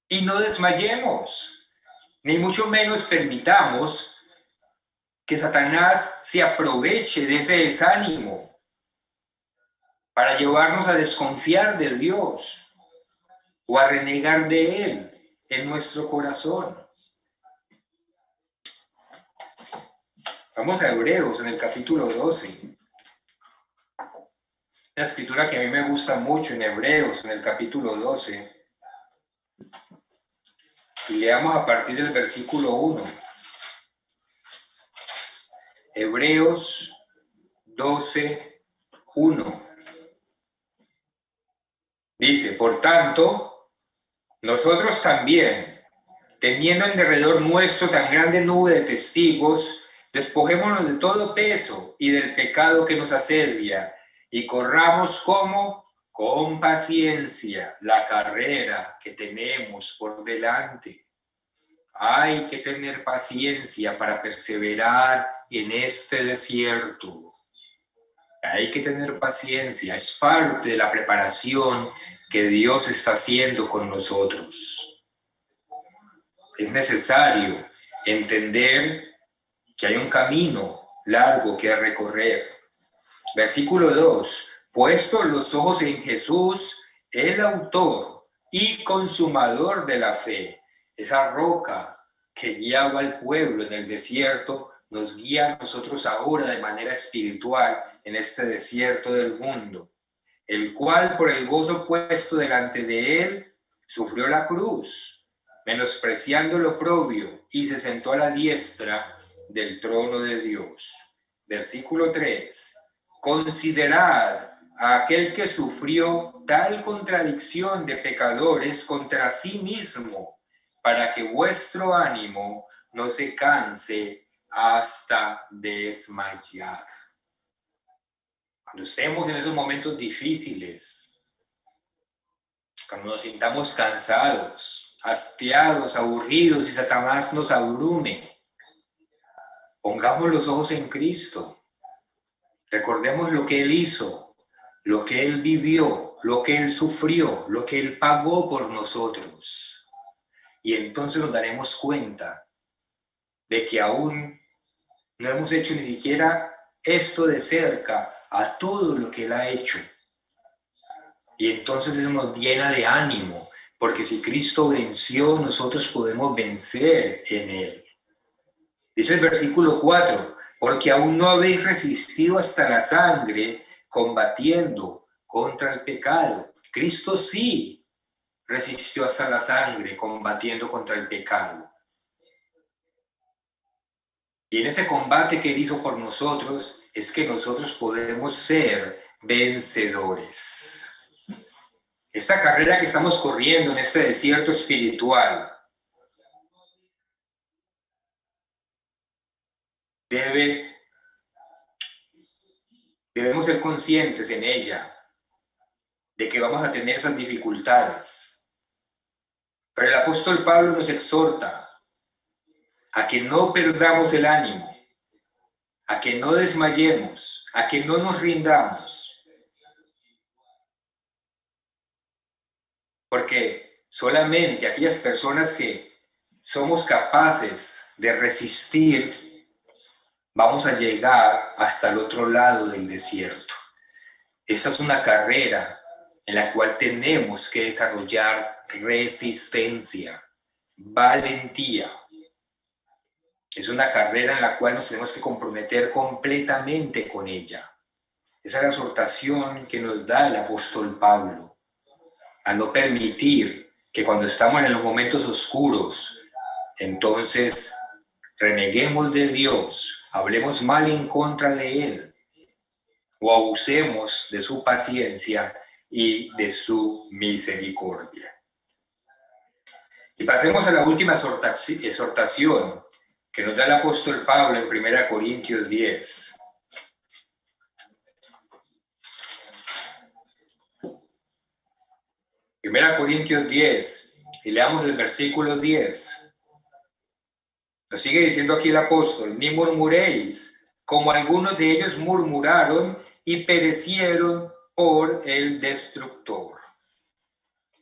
Y no desmayemos, ni mucho menos permitamos que Satanás se aproveche de ese desánimo para llevarnos a desconfiar de Dios o a renegar de Él en nuestro corazón. Vamos a Hebreos en el capítulo 12. Una escritura que a mí me gusta mucho en Hebreos, en el capítulo 12. Y leamos a partir del versículo 1. Hebreos 12, 1. Dice: por tanto, nosotros también, teniendo en derredor nuestro tan grande nube de testigos, despojémonos de todo peso y del pecado que nos asedia, y corramos con paciencia la carrera que tenemos por delante. Hay que tener paciencia para perseverar en este desierto. Hay que tener paciencia, es parte de la preparación que Dios está haciendo con nosotros. Es necesario entender que hay un camino largo que recorrer. Versículo 2. Puestos los ojos en Jesús, el autor y consumador de la fe, esa roca que guiaba al pueblo en el desierto, nos guía a nosotros ahora de manera espiritual en este desierto del mundo, el cual por el gozo puesto delante de él sufrió la cruz, menospreciando lo oprobio, y se sentó a la diestra del trono de Dios. Versículo 3. Considerad a aquel que sufrió tal contradicción de pecadores contra sí mismo, para que vuestro ánimo no se canse hasta desmayar. Cuando estemos en esos momentos difíciles, cuando nos sintamos cansados, hastiados, aburridos y Satanás nos abrume, pongamos los ojos en Cristo. Recordemos lo que Él hizo, lo que Él vivió, lo que Él sufrió, lo que Él pagó por nosotros. Y entonces nos daremos cuenta de que aún no hemos hecho ni siquiera esto de cerca a todo lo que Él ha hecho. Y entonces eso nos llena de ánimo, porque si Cristo venció, nosotros podemos vencer en Él. Dice el versículo 4, porque aún no habéis resistido hasta la sangre, combatiendo contra el pecado. Cristo sí resistió hasta la sangre, combatiendo contra el pecado. Y en ese combate que Él hizo por nosotros, es que nosotros podemos ser vencedores. Esta carrera que estamos corriendo en este desierto espiritual debemos ser conscientes en ella de que vamos a tener esas dificultades. Pero el apóstol Pablo nos exhorta a que no perdamos el ánimo, a que no desmayemos, a que no nos rindamos. Porque solamente aquellas personas que somos capaces de resistir, vamos a llegar hasta el otro lado del desierto. Esta es una carrera en la cual tenemos que desarrollar resistencia, valentía. Es una carrera en la cual nos tenemos que comprometer completamente con ella. Esa es la exhortación que nos da el apóstol Pablo, a no permitir que cuando estamos en los momentos oscuros, entonces reneguemos de Dios, hablemos mal en contra de Él, o abusemos de su paciencia y de su misericordia. Y pasemos a la última exhortación que nos da el apóstol Pablo en 1 Corintios 10. Primera Corintios 10, y leamos el versículo 10. Nos sigue diciendo aquí el apóstol: ni murmuréis, como algunos de ellos murmuraron y perecieron por el destructor.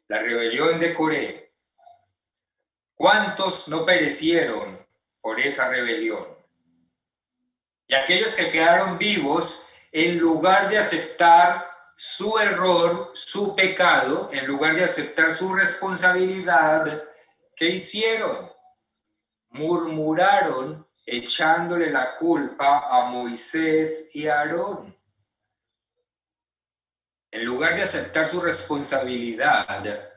La rebelión de Coré. ¿Cuántos no perecieron por esa rebelión? Y aquellos que quedaron vivos, en lugar de aceptar su error, su pecado, en lugar de aceptar su responsabilidad, ¿qué hicieron? Murmuraron echándole la culpa a Moisés y a Aarón. En lugar de aceptar su responsabilidad,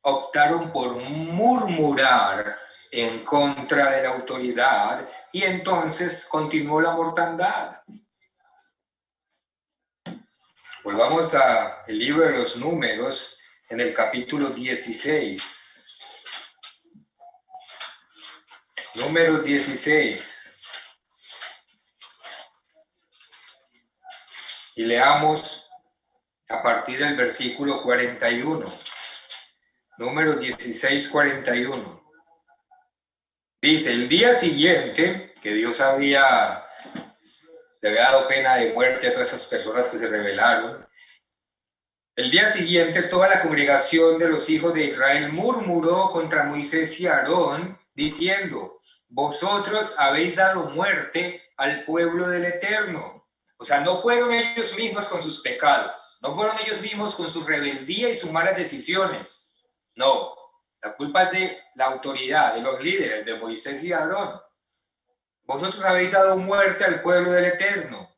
optaron por murmurar en contra de la autoridad y entonces continuó la mortandad. Volvamos al libro de los Números en el capítulo 16. Números 16. Y leamos a partir del versículo 41. Números 16, 41. Dice: el día siguiente, que Dios le había dado pena de muerte a todas esas personas que se rebelaron, el día siguiente toda la congregación de los hijos de Israel murmuró contra Moisés y Aarón, diciendo: vosotros habéis dado muerte al pueblo del Eterno. O sea, no fueron ellos mismos con sus pecados, no fueron ellos mismos con su rebeldía y sus malas decisiones. No, la culpa es de la autoridad, de los líderes, de Moisés y Aarón. Vosotros habéis dado muerte al pueblo del Eterno.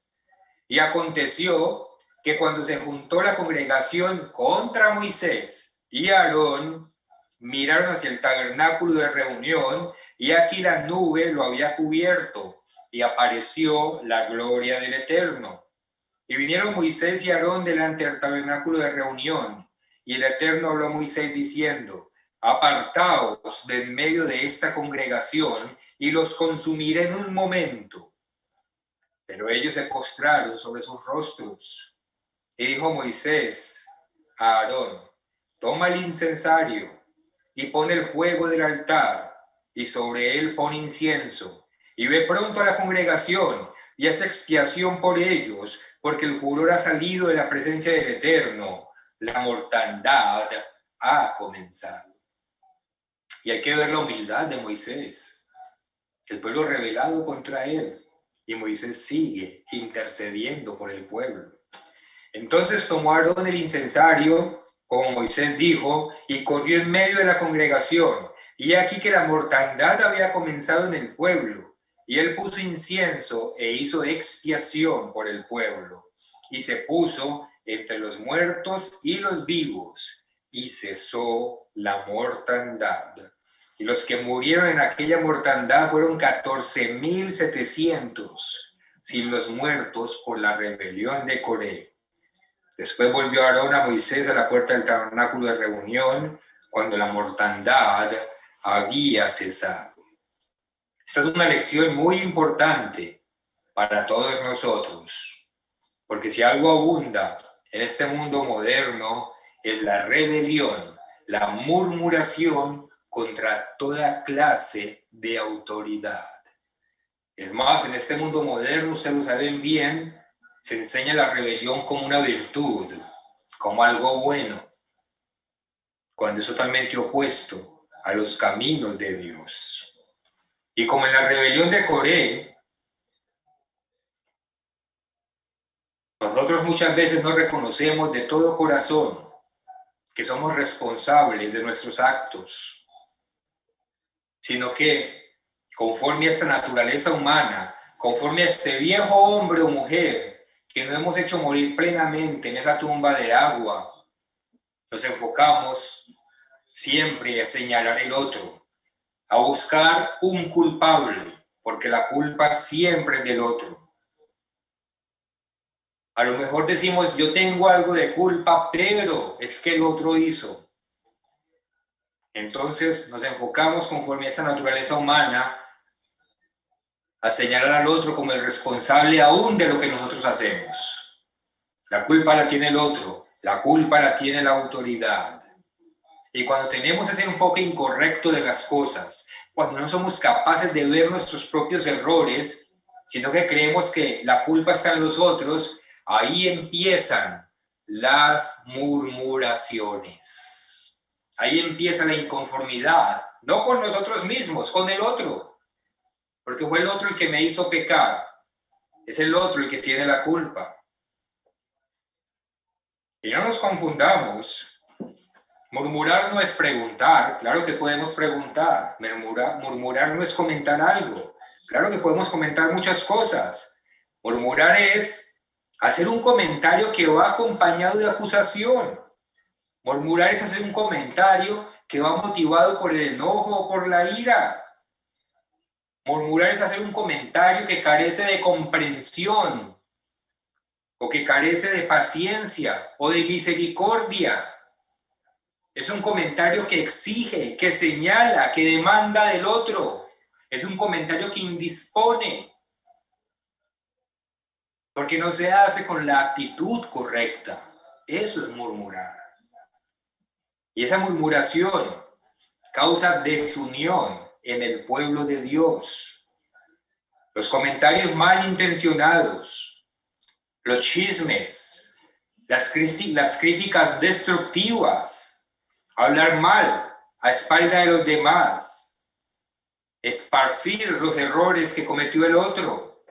Y aconteció que cuando se juntó la congregación contra Moisés y Aarón, miraron hacia el tabernáculo de reunión, y aquí la nube lo había cubierto, y apareció la gloria del Eterno. Y vinieron Moisés y Aarón delante del tabernáculo de reunión, y el Eterno habló a Moisés diciendo: apartaos de en medio de esta congregación y los consumiré en un momento. Pero ellos se postraron sobre sus rostros. Y dijo Moisés a Aarón: toma el incensario y pon el fuego del altar, y sobre él pon incienso, y ve pronto a la congregación y haz expiación por ellos, porque el furor ha salido de la presencia del Eterno, la mortandad ha comenzado. Y hay que ver la humildad de Moisés, el pueblo rebelado contra él, y Moisés sigue intercediendo por el pueblo. Entonces tomó Aarón el incensario, como Moisés dijo, y corrió en medio de la congregación. Y aquí que la mortandad había comenzado en el pueblo, y él puso incienso e hizo expiación por el pueblo, y se puso entre los muertos y los vivos, y cesó la mortandad. Y los que murieron en aquella mortandad fueron 14,700, sin los muertos por la rebelión de Coré. Después volvió Aarón a Moisés a la puerta del tabernáculo de reunión, cuando la mortandad había cesado. Esta es una lección muy importante para todos nosotros, porque si algo abunda en este mundo moderno es la rebelión, la murmuración contra toda clase de autoridad. Es más, en este mundo moderno, ustedes lo saben bien, se enseña la rebelión como una virtud, como algo bueno, cuando es totalmente opuesto a los caminos de Dios. Y como en la rebelión de Coré, nosotros muchas veces no reconocemos de todo corazón que somos responsables de nuestros actos, sino que conforme a esta naturaleza humana, conforme a este viejo hombre o mujer que no hemos hecho morir plenamente en esa tumba de agua, nos enfocamos siempre a señalar el otro, a buscar un culpable, porque la culpa siempre es del otro. A lo mejor decimos, yo tengo algo de culpa, pero es que el otro hizo. Entonces nos enfocamos conforme a esa naturaleza humana a señalar al otro como el responsable aún de lo que nosotros hacemos. La culpa la tiene el otro, la culpa la tiene la autoridad. Y cuando tenemos ese enfoque incorrecto de las cosas, cuando no somos capaces de ver nuestros propios errores, sino que creemos que la culpa está en los otros, ahí empiezan las murmuraciones. Ahí empieza la inconformidad, no con nosotros mismos, con el otro. Porque fue el otro el que me hizo pecar. Es el otro el que tiene la culpa. Y no nos confundamos. Murmurar no es preguntar, claro que podemos preguntar. Murmurar no es comentar algo, claro que podemos comentar muchas cosas. Murmurar es hacer un comentario que va acompañado de acusación. Murmurar es hacer un comentario que va motivado por el enojo o por la ira. Murmurar es hacer un comentario que carece de comprensión o que carece de paciencia o de misericordia. Es un comentario que exige, que señala, que demanda del otro. Es un comentario que indispone. Porque no se hace con la actitud correcta. Eso es murmurar. Y esa murmuración causa desunión en el pueblo de Dios. Los comentarios malintencionados, los chismes, las críticas destructivas, hablar mal a espalda de los demás, esparcir los errores que cometió el otro.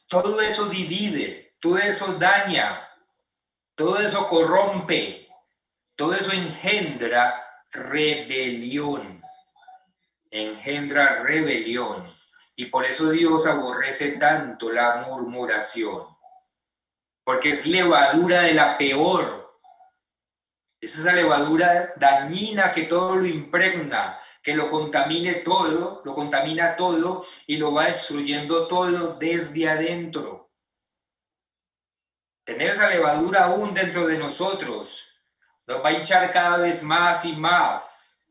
Todo eso divide, todo eso daña, todo eso corrompe, todo eso engendra rebelión. Engendra rebelión. Y por eso Dios aborrece tanto la murmuración. Porque es levadura de la peor. Es esa levadura dañina que todo lo impregna, que lo contamina todo y lo va destruyendo todo desde adentro. Tener esa levadura aún dentro de nosotros nos va a hinchar cada vez más y más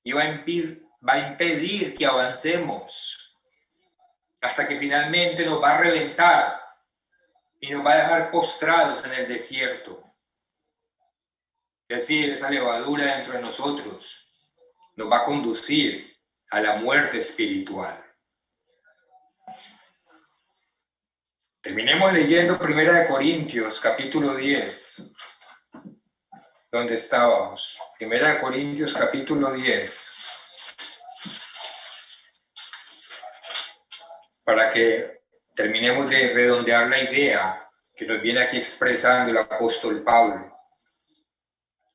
y va a impedir que avancemos hasta que finalmente nos va a reventar y nos va a dejar postrados en el desierto. Es decir, esa levadura dentro de nosotros nos va a conducir a la muerte espiritual. Terminemos leyendo 1 Corintios, capítulo 10. ¿Dónde estábamos? 1 Corintios, capítulo 10. Para que terminemos de redondear la idea que nos viene aquí expresando el apóstol Pablo.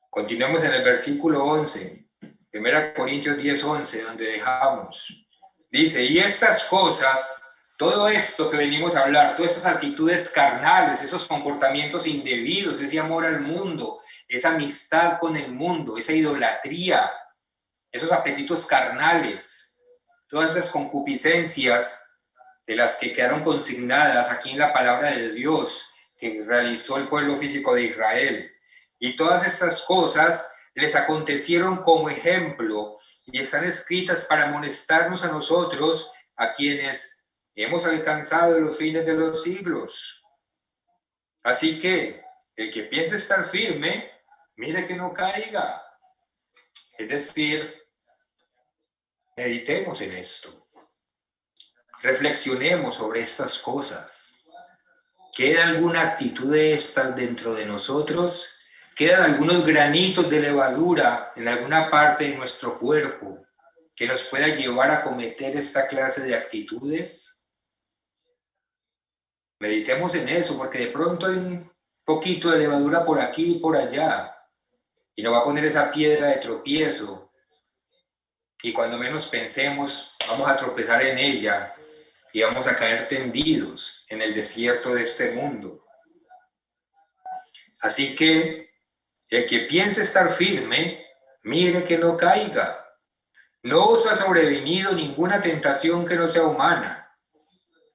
Continuemos en el versículo 11. 1 Corintios 10, 11, donde dejamos. Dice, y estas cosas, todo esto que venimos a hablar, todas esas actitudes carnales, esos comportamientos indebidos, ese amor al mundo, esa amistad con el mundo, esa idolatría, esos apetitos carnales, todas esas concupiscencias de las que quedaron consignadas aquí en la palabra de Dios que realizó el pueblo físico de Israel. Y todas estas cosas les acontecieron como ejemplo y están escritas para amonestarnos a nosotros, a quienes hemos alcanzado los fines de los siglos. Así que el que piense estar firme, mire que no caiga. Es decir, meditemos en esto. Reflexionemos sobre estas cosas. ¿Queda alguna actitud de estas dentro de nosotros? ¿Quedan algunos granitos de levadura en alguna parte de nuestro cuerpo que nos pueda llevar a cometer esta clase de actitudes? Meditemos en eso, porque de pronto hay un poquito de levadura por aquí y por allá, y nos va a poner esa piedra de tropiezo, y cuando menos pensemos, vamos a tropezar en ella, y vamos a caer tendidos en el desierto de este mundo. Así que el que piense estar firme, mire que no caiga. No os ha sobrevenido ninguna tentación que no sea humana,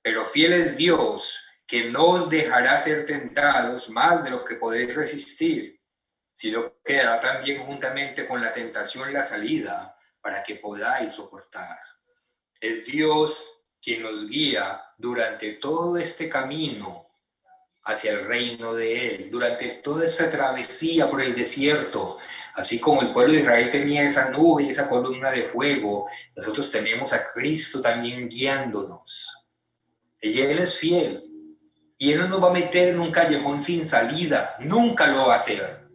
pero fiel es Dios, que no os dejará ser tentados más de lo que podéis resistir, sino que dará también juntamente con la tentación la salida para que podáis soportar. Es Dios quien nos guía durante todo este camino hacia el reino de Él, durante toda esa travesía por el desierto. Así como el pueblo de Israel tenía esa nube y esa columna de fuego, nosotros tenemos a Cristo también guiándonos. Y Él es fiel. Y Él no nos va a meter en un callejón sin salida. Nunca lo va a hacer.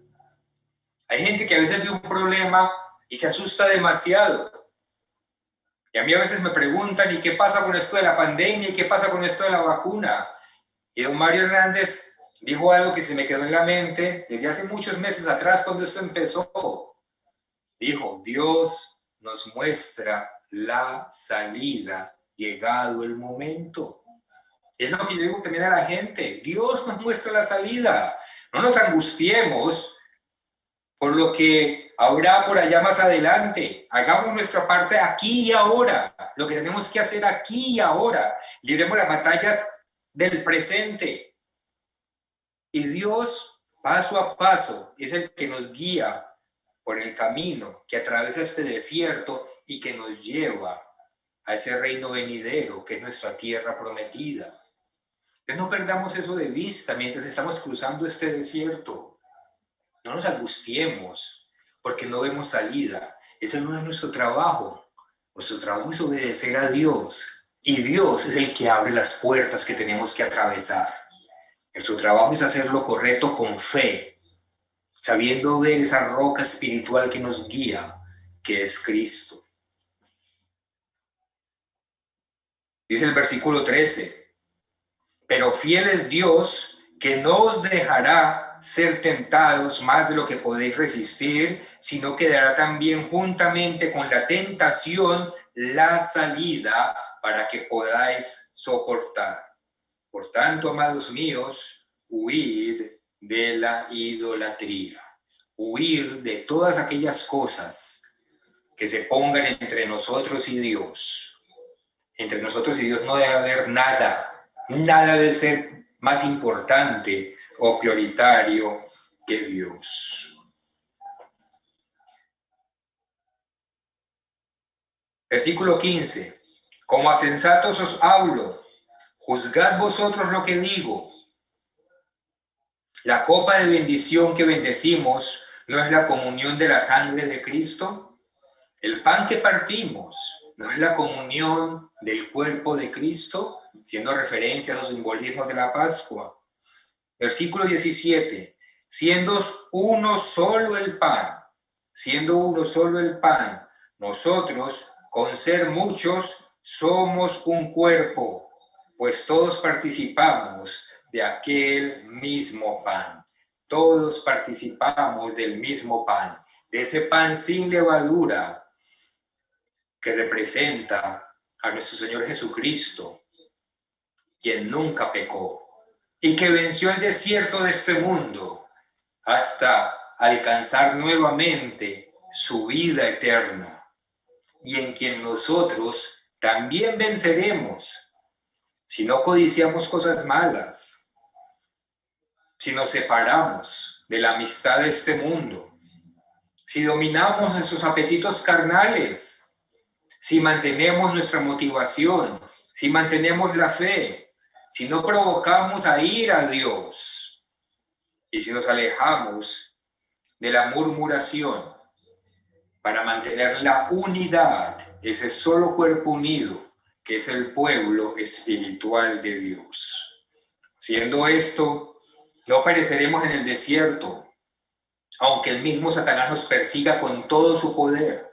Hay gente que a veces ve un problema y se asusta demasiado. Y a mí a veces me preguntan, ¿y qué pasa con esto de la pandemia? ¿Y qué pasa con esto de la vacuna? Y don Mario Hernández dijo algo que se me quedó en la mente desde hace muchos meses atrás cuando esto empezó. Dijo, Dios nos muestra la salida llegado el momento. Es lo que yo digo también a la gente. Dios nos muestra la salida. No nos angustiemos por lo que habrá por allá más adelante. Hagamos nuestra parte aquí y ahora. Lo que tenemos que hacer aquí y ahora. Libremos las batallas del presente. Y Dios, paso a paso, es el que nos guía por el camino que atraviesa este desierto y que nos lleva a ese reino venidero que es nuestra tierra prometida. Que no perdamos eso de vista mientras estamos cruzando este desierto. No nos angustiemos porque no vemos salida. Ese no es nuestro trabajo. Nuestro trabajo es obedecer a Dios. Y Dios es el que abre las puertas que tenemos que atravesar. Nuestro trabajo es hacer lo correcto con fe, sabiendo ver esa roca espiritual que nos guía, que es Cristo. Dice el versículo 13, pero fiel es Dios, que no os dejará ser tentados más de lo que podéis resistir, sino que dará también juntamente con la tentación la salida para que podáis soportar. Por tanto, amados míos, huid de la idolatría. Huir de todas aquellas cosas que se pongan entre nosotros y Dios. Entre nosotros y Dios no debe haber nada. Nada debe ser más importante o prioritario que Dios. Versículo 15. Como a sensatos os hablo, juzgad vosotros lo que digo. La copa de bendición que bendecimos no es la comunión de la sangre de Cristo. El pan que partimos no es la comunión del cuerpo de Cristo, siendo referencia a los simbolismos de la Pascua. Versículo 17. Siendo uno solo el pan, nosotros, con ser muchos, somos un cuerpo, pues todos participamos de aquel mismo pan. Todos participamos del mismo pan, de ese pan sin levadura que representa a nuestro Señor Jesucristo, quien nunca pecó y que venció el desierto de este mundo hasta alcanzar nuevamente su vida eterna, y en quien nosotros también venceremos si no codiciamos cosas malas, si nos separamos de la amistad de este mundo, si dominamos nuestros apetitos carnales, si mantenemos nuestra motivación, si mantenemos la fe, si no provocamos a ir a Dios y si nos alejamos de la murmuración para mantener la unidad, ese solo cuerpo unido que es el pueblo espiritual de Dios. Siendo esto, no pereceremos en el desierto, aunque el mismo Satanás nos persiga con todo su poder.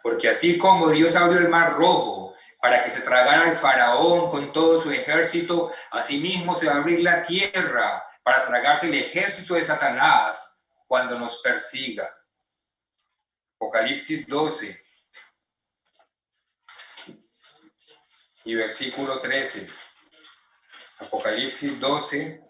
Porque así como Dios abrió el mar rojo para que se tragara el faraón con todo su ejército, asimismo se va a abrir la tierra para tragarse el ejército de Satanás cuando nos persiga. Apocalipsis 12 y versículo 13. Apocalipsis 12,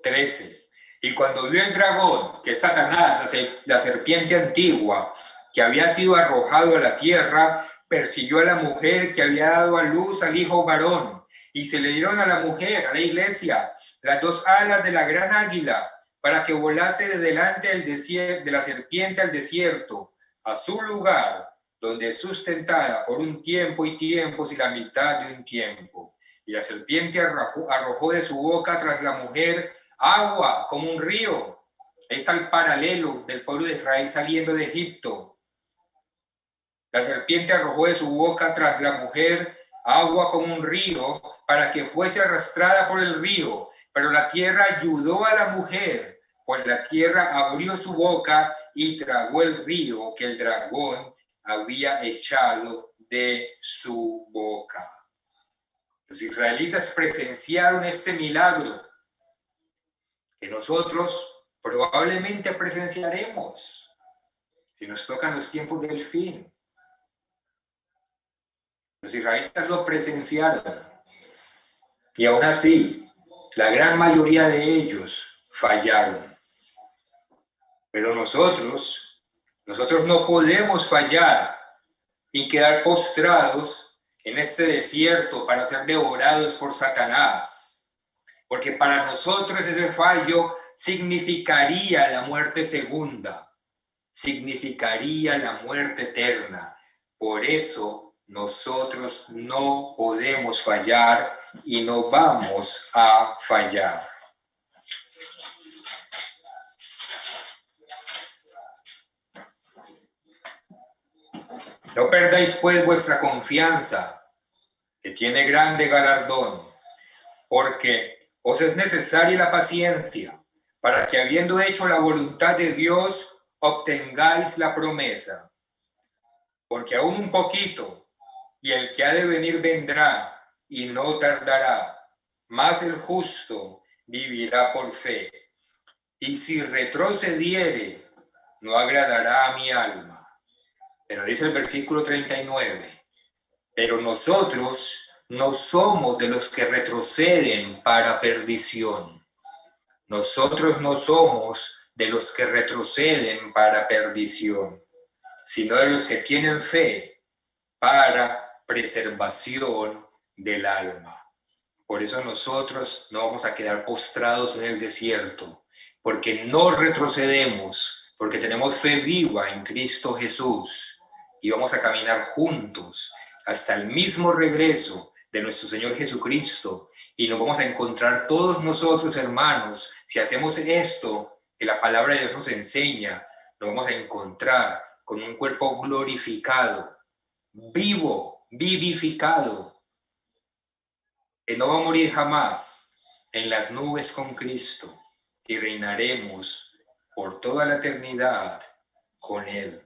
13. Y cuando vio el dragón, que es Satanás, la serpiente antigua, que había sido arrojado a la tierra, persiguió a la mujer que había dado a luz al hijo varón, y se le dieron a la mujer, a la iglesia, las dos alas de la gran águila, para que volase de delante de la serpiente al desierto, a su lugar, donde es sustentada por un tiempo y tiempos y la mitad de un tiempo. Y la serpiente arrojó de su boca tras la mujer agua como un río. Es al paralelo del pueblo de Israel saliendo de Egipto. La serpiente arrojó de su boca tras la mujer agua como un río para que fuese arrastrada por el río. Pero la tierra ayudó a la mujer, pues la tierra abrió su boca y tragó el río que el dragón había echado de su boca. Los israelitas presenciaron este milagro que nosotros probablemente presenciaremos si nos tocan los tiempos del fin. Los israelitas lo presenciaron y aún así la gran mayoría de ellos fallaron. Pero nosotros no podemos fallar y quedar postrados en este desierto para ser devorados por Satanás. Porque para nosotros ese fallo significaría la muerte segunda, significaría la muerte eterna. Por eso nosotros no podemos fallar y no vamos a fallar. No perdáis pues vuestra confianza, que tiene grande galardón, porque os es necesaria la paciencia, para que habiendo hecho la voluntad de Dios, obtengáis la promesa. Porque aún un poquito, y el que ha de venir vendrá, y no tardará, mas el justo vivirá por fe. Y si retrocediere, no agradará a mi alma. Pero dice el versículo 39, pero nosotros no somos de los que retroceden para perdición. Nosotros no somos de los que retroceden para perdición, sino de los que tienen fe para preservación del alma. Por eso nosotros no vamos a quedar postrados en el desierto, porque no retrocedemos, porque tenemos fe viva en Cristo Jesús. y vamos a caminar juntos hasta el mismo regreso de nuestro Señor Jesucristo. Y nos vamos a encontrar todos nosotros, hermanos, si hacemos esto que la palabra de Dios nos enseña, nos vamos a encontrar con un cuerpo glorificado, vivo, vivificado, que no va a morir jamás, en las nubes con Cristo, y reinaremos por toda la eternidad con Él.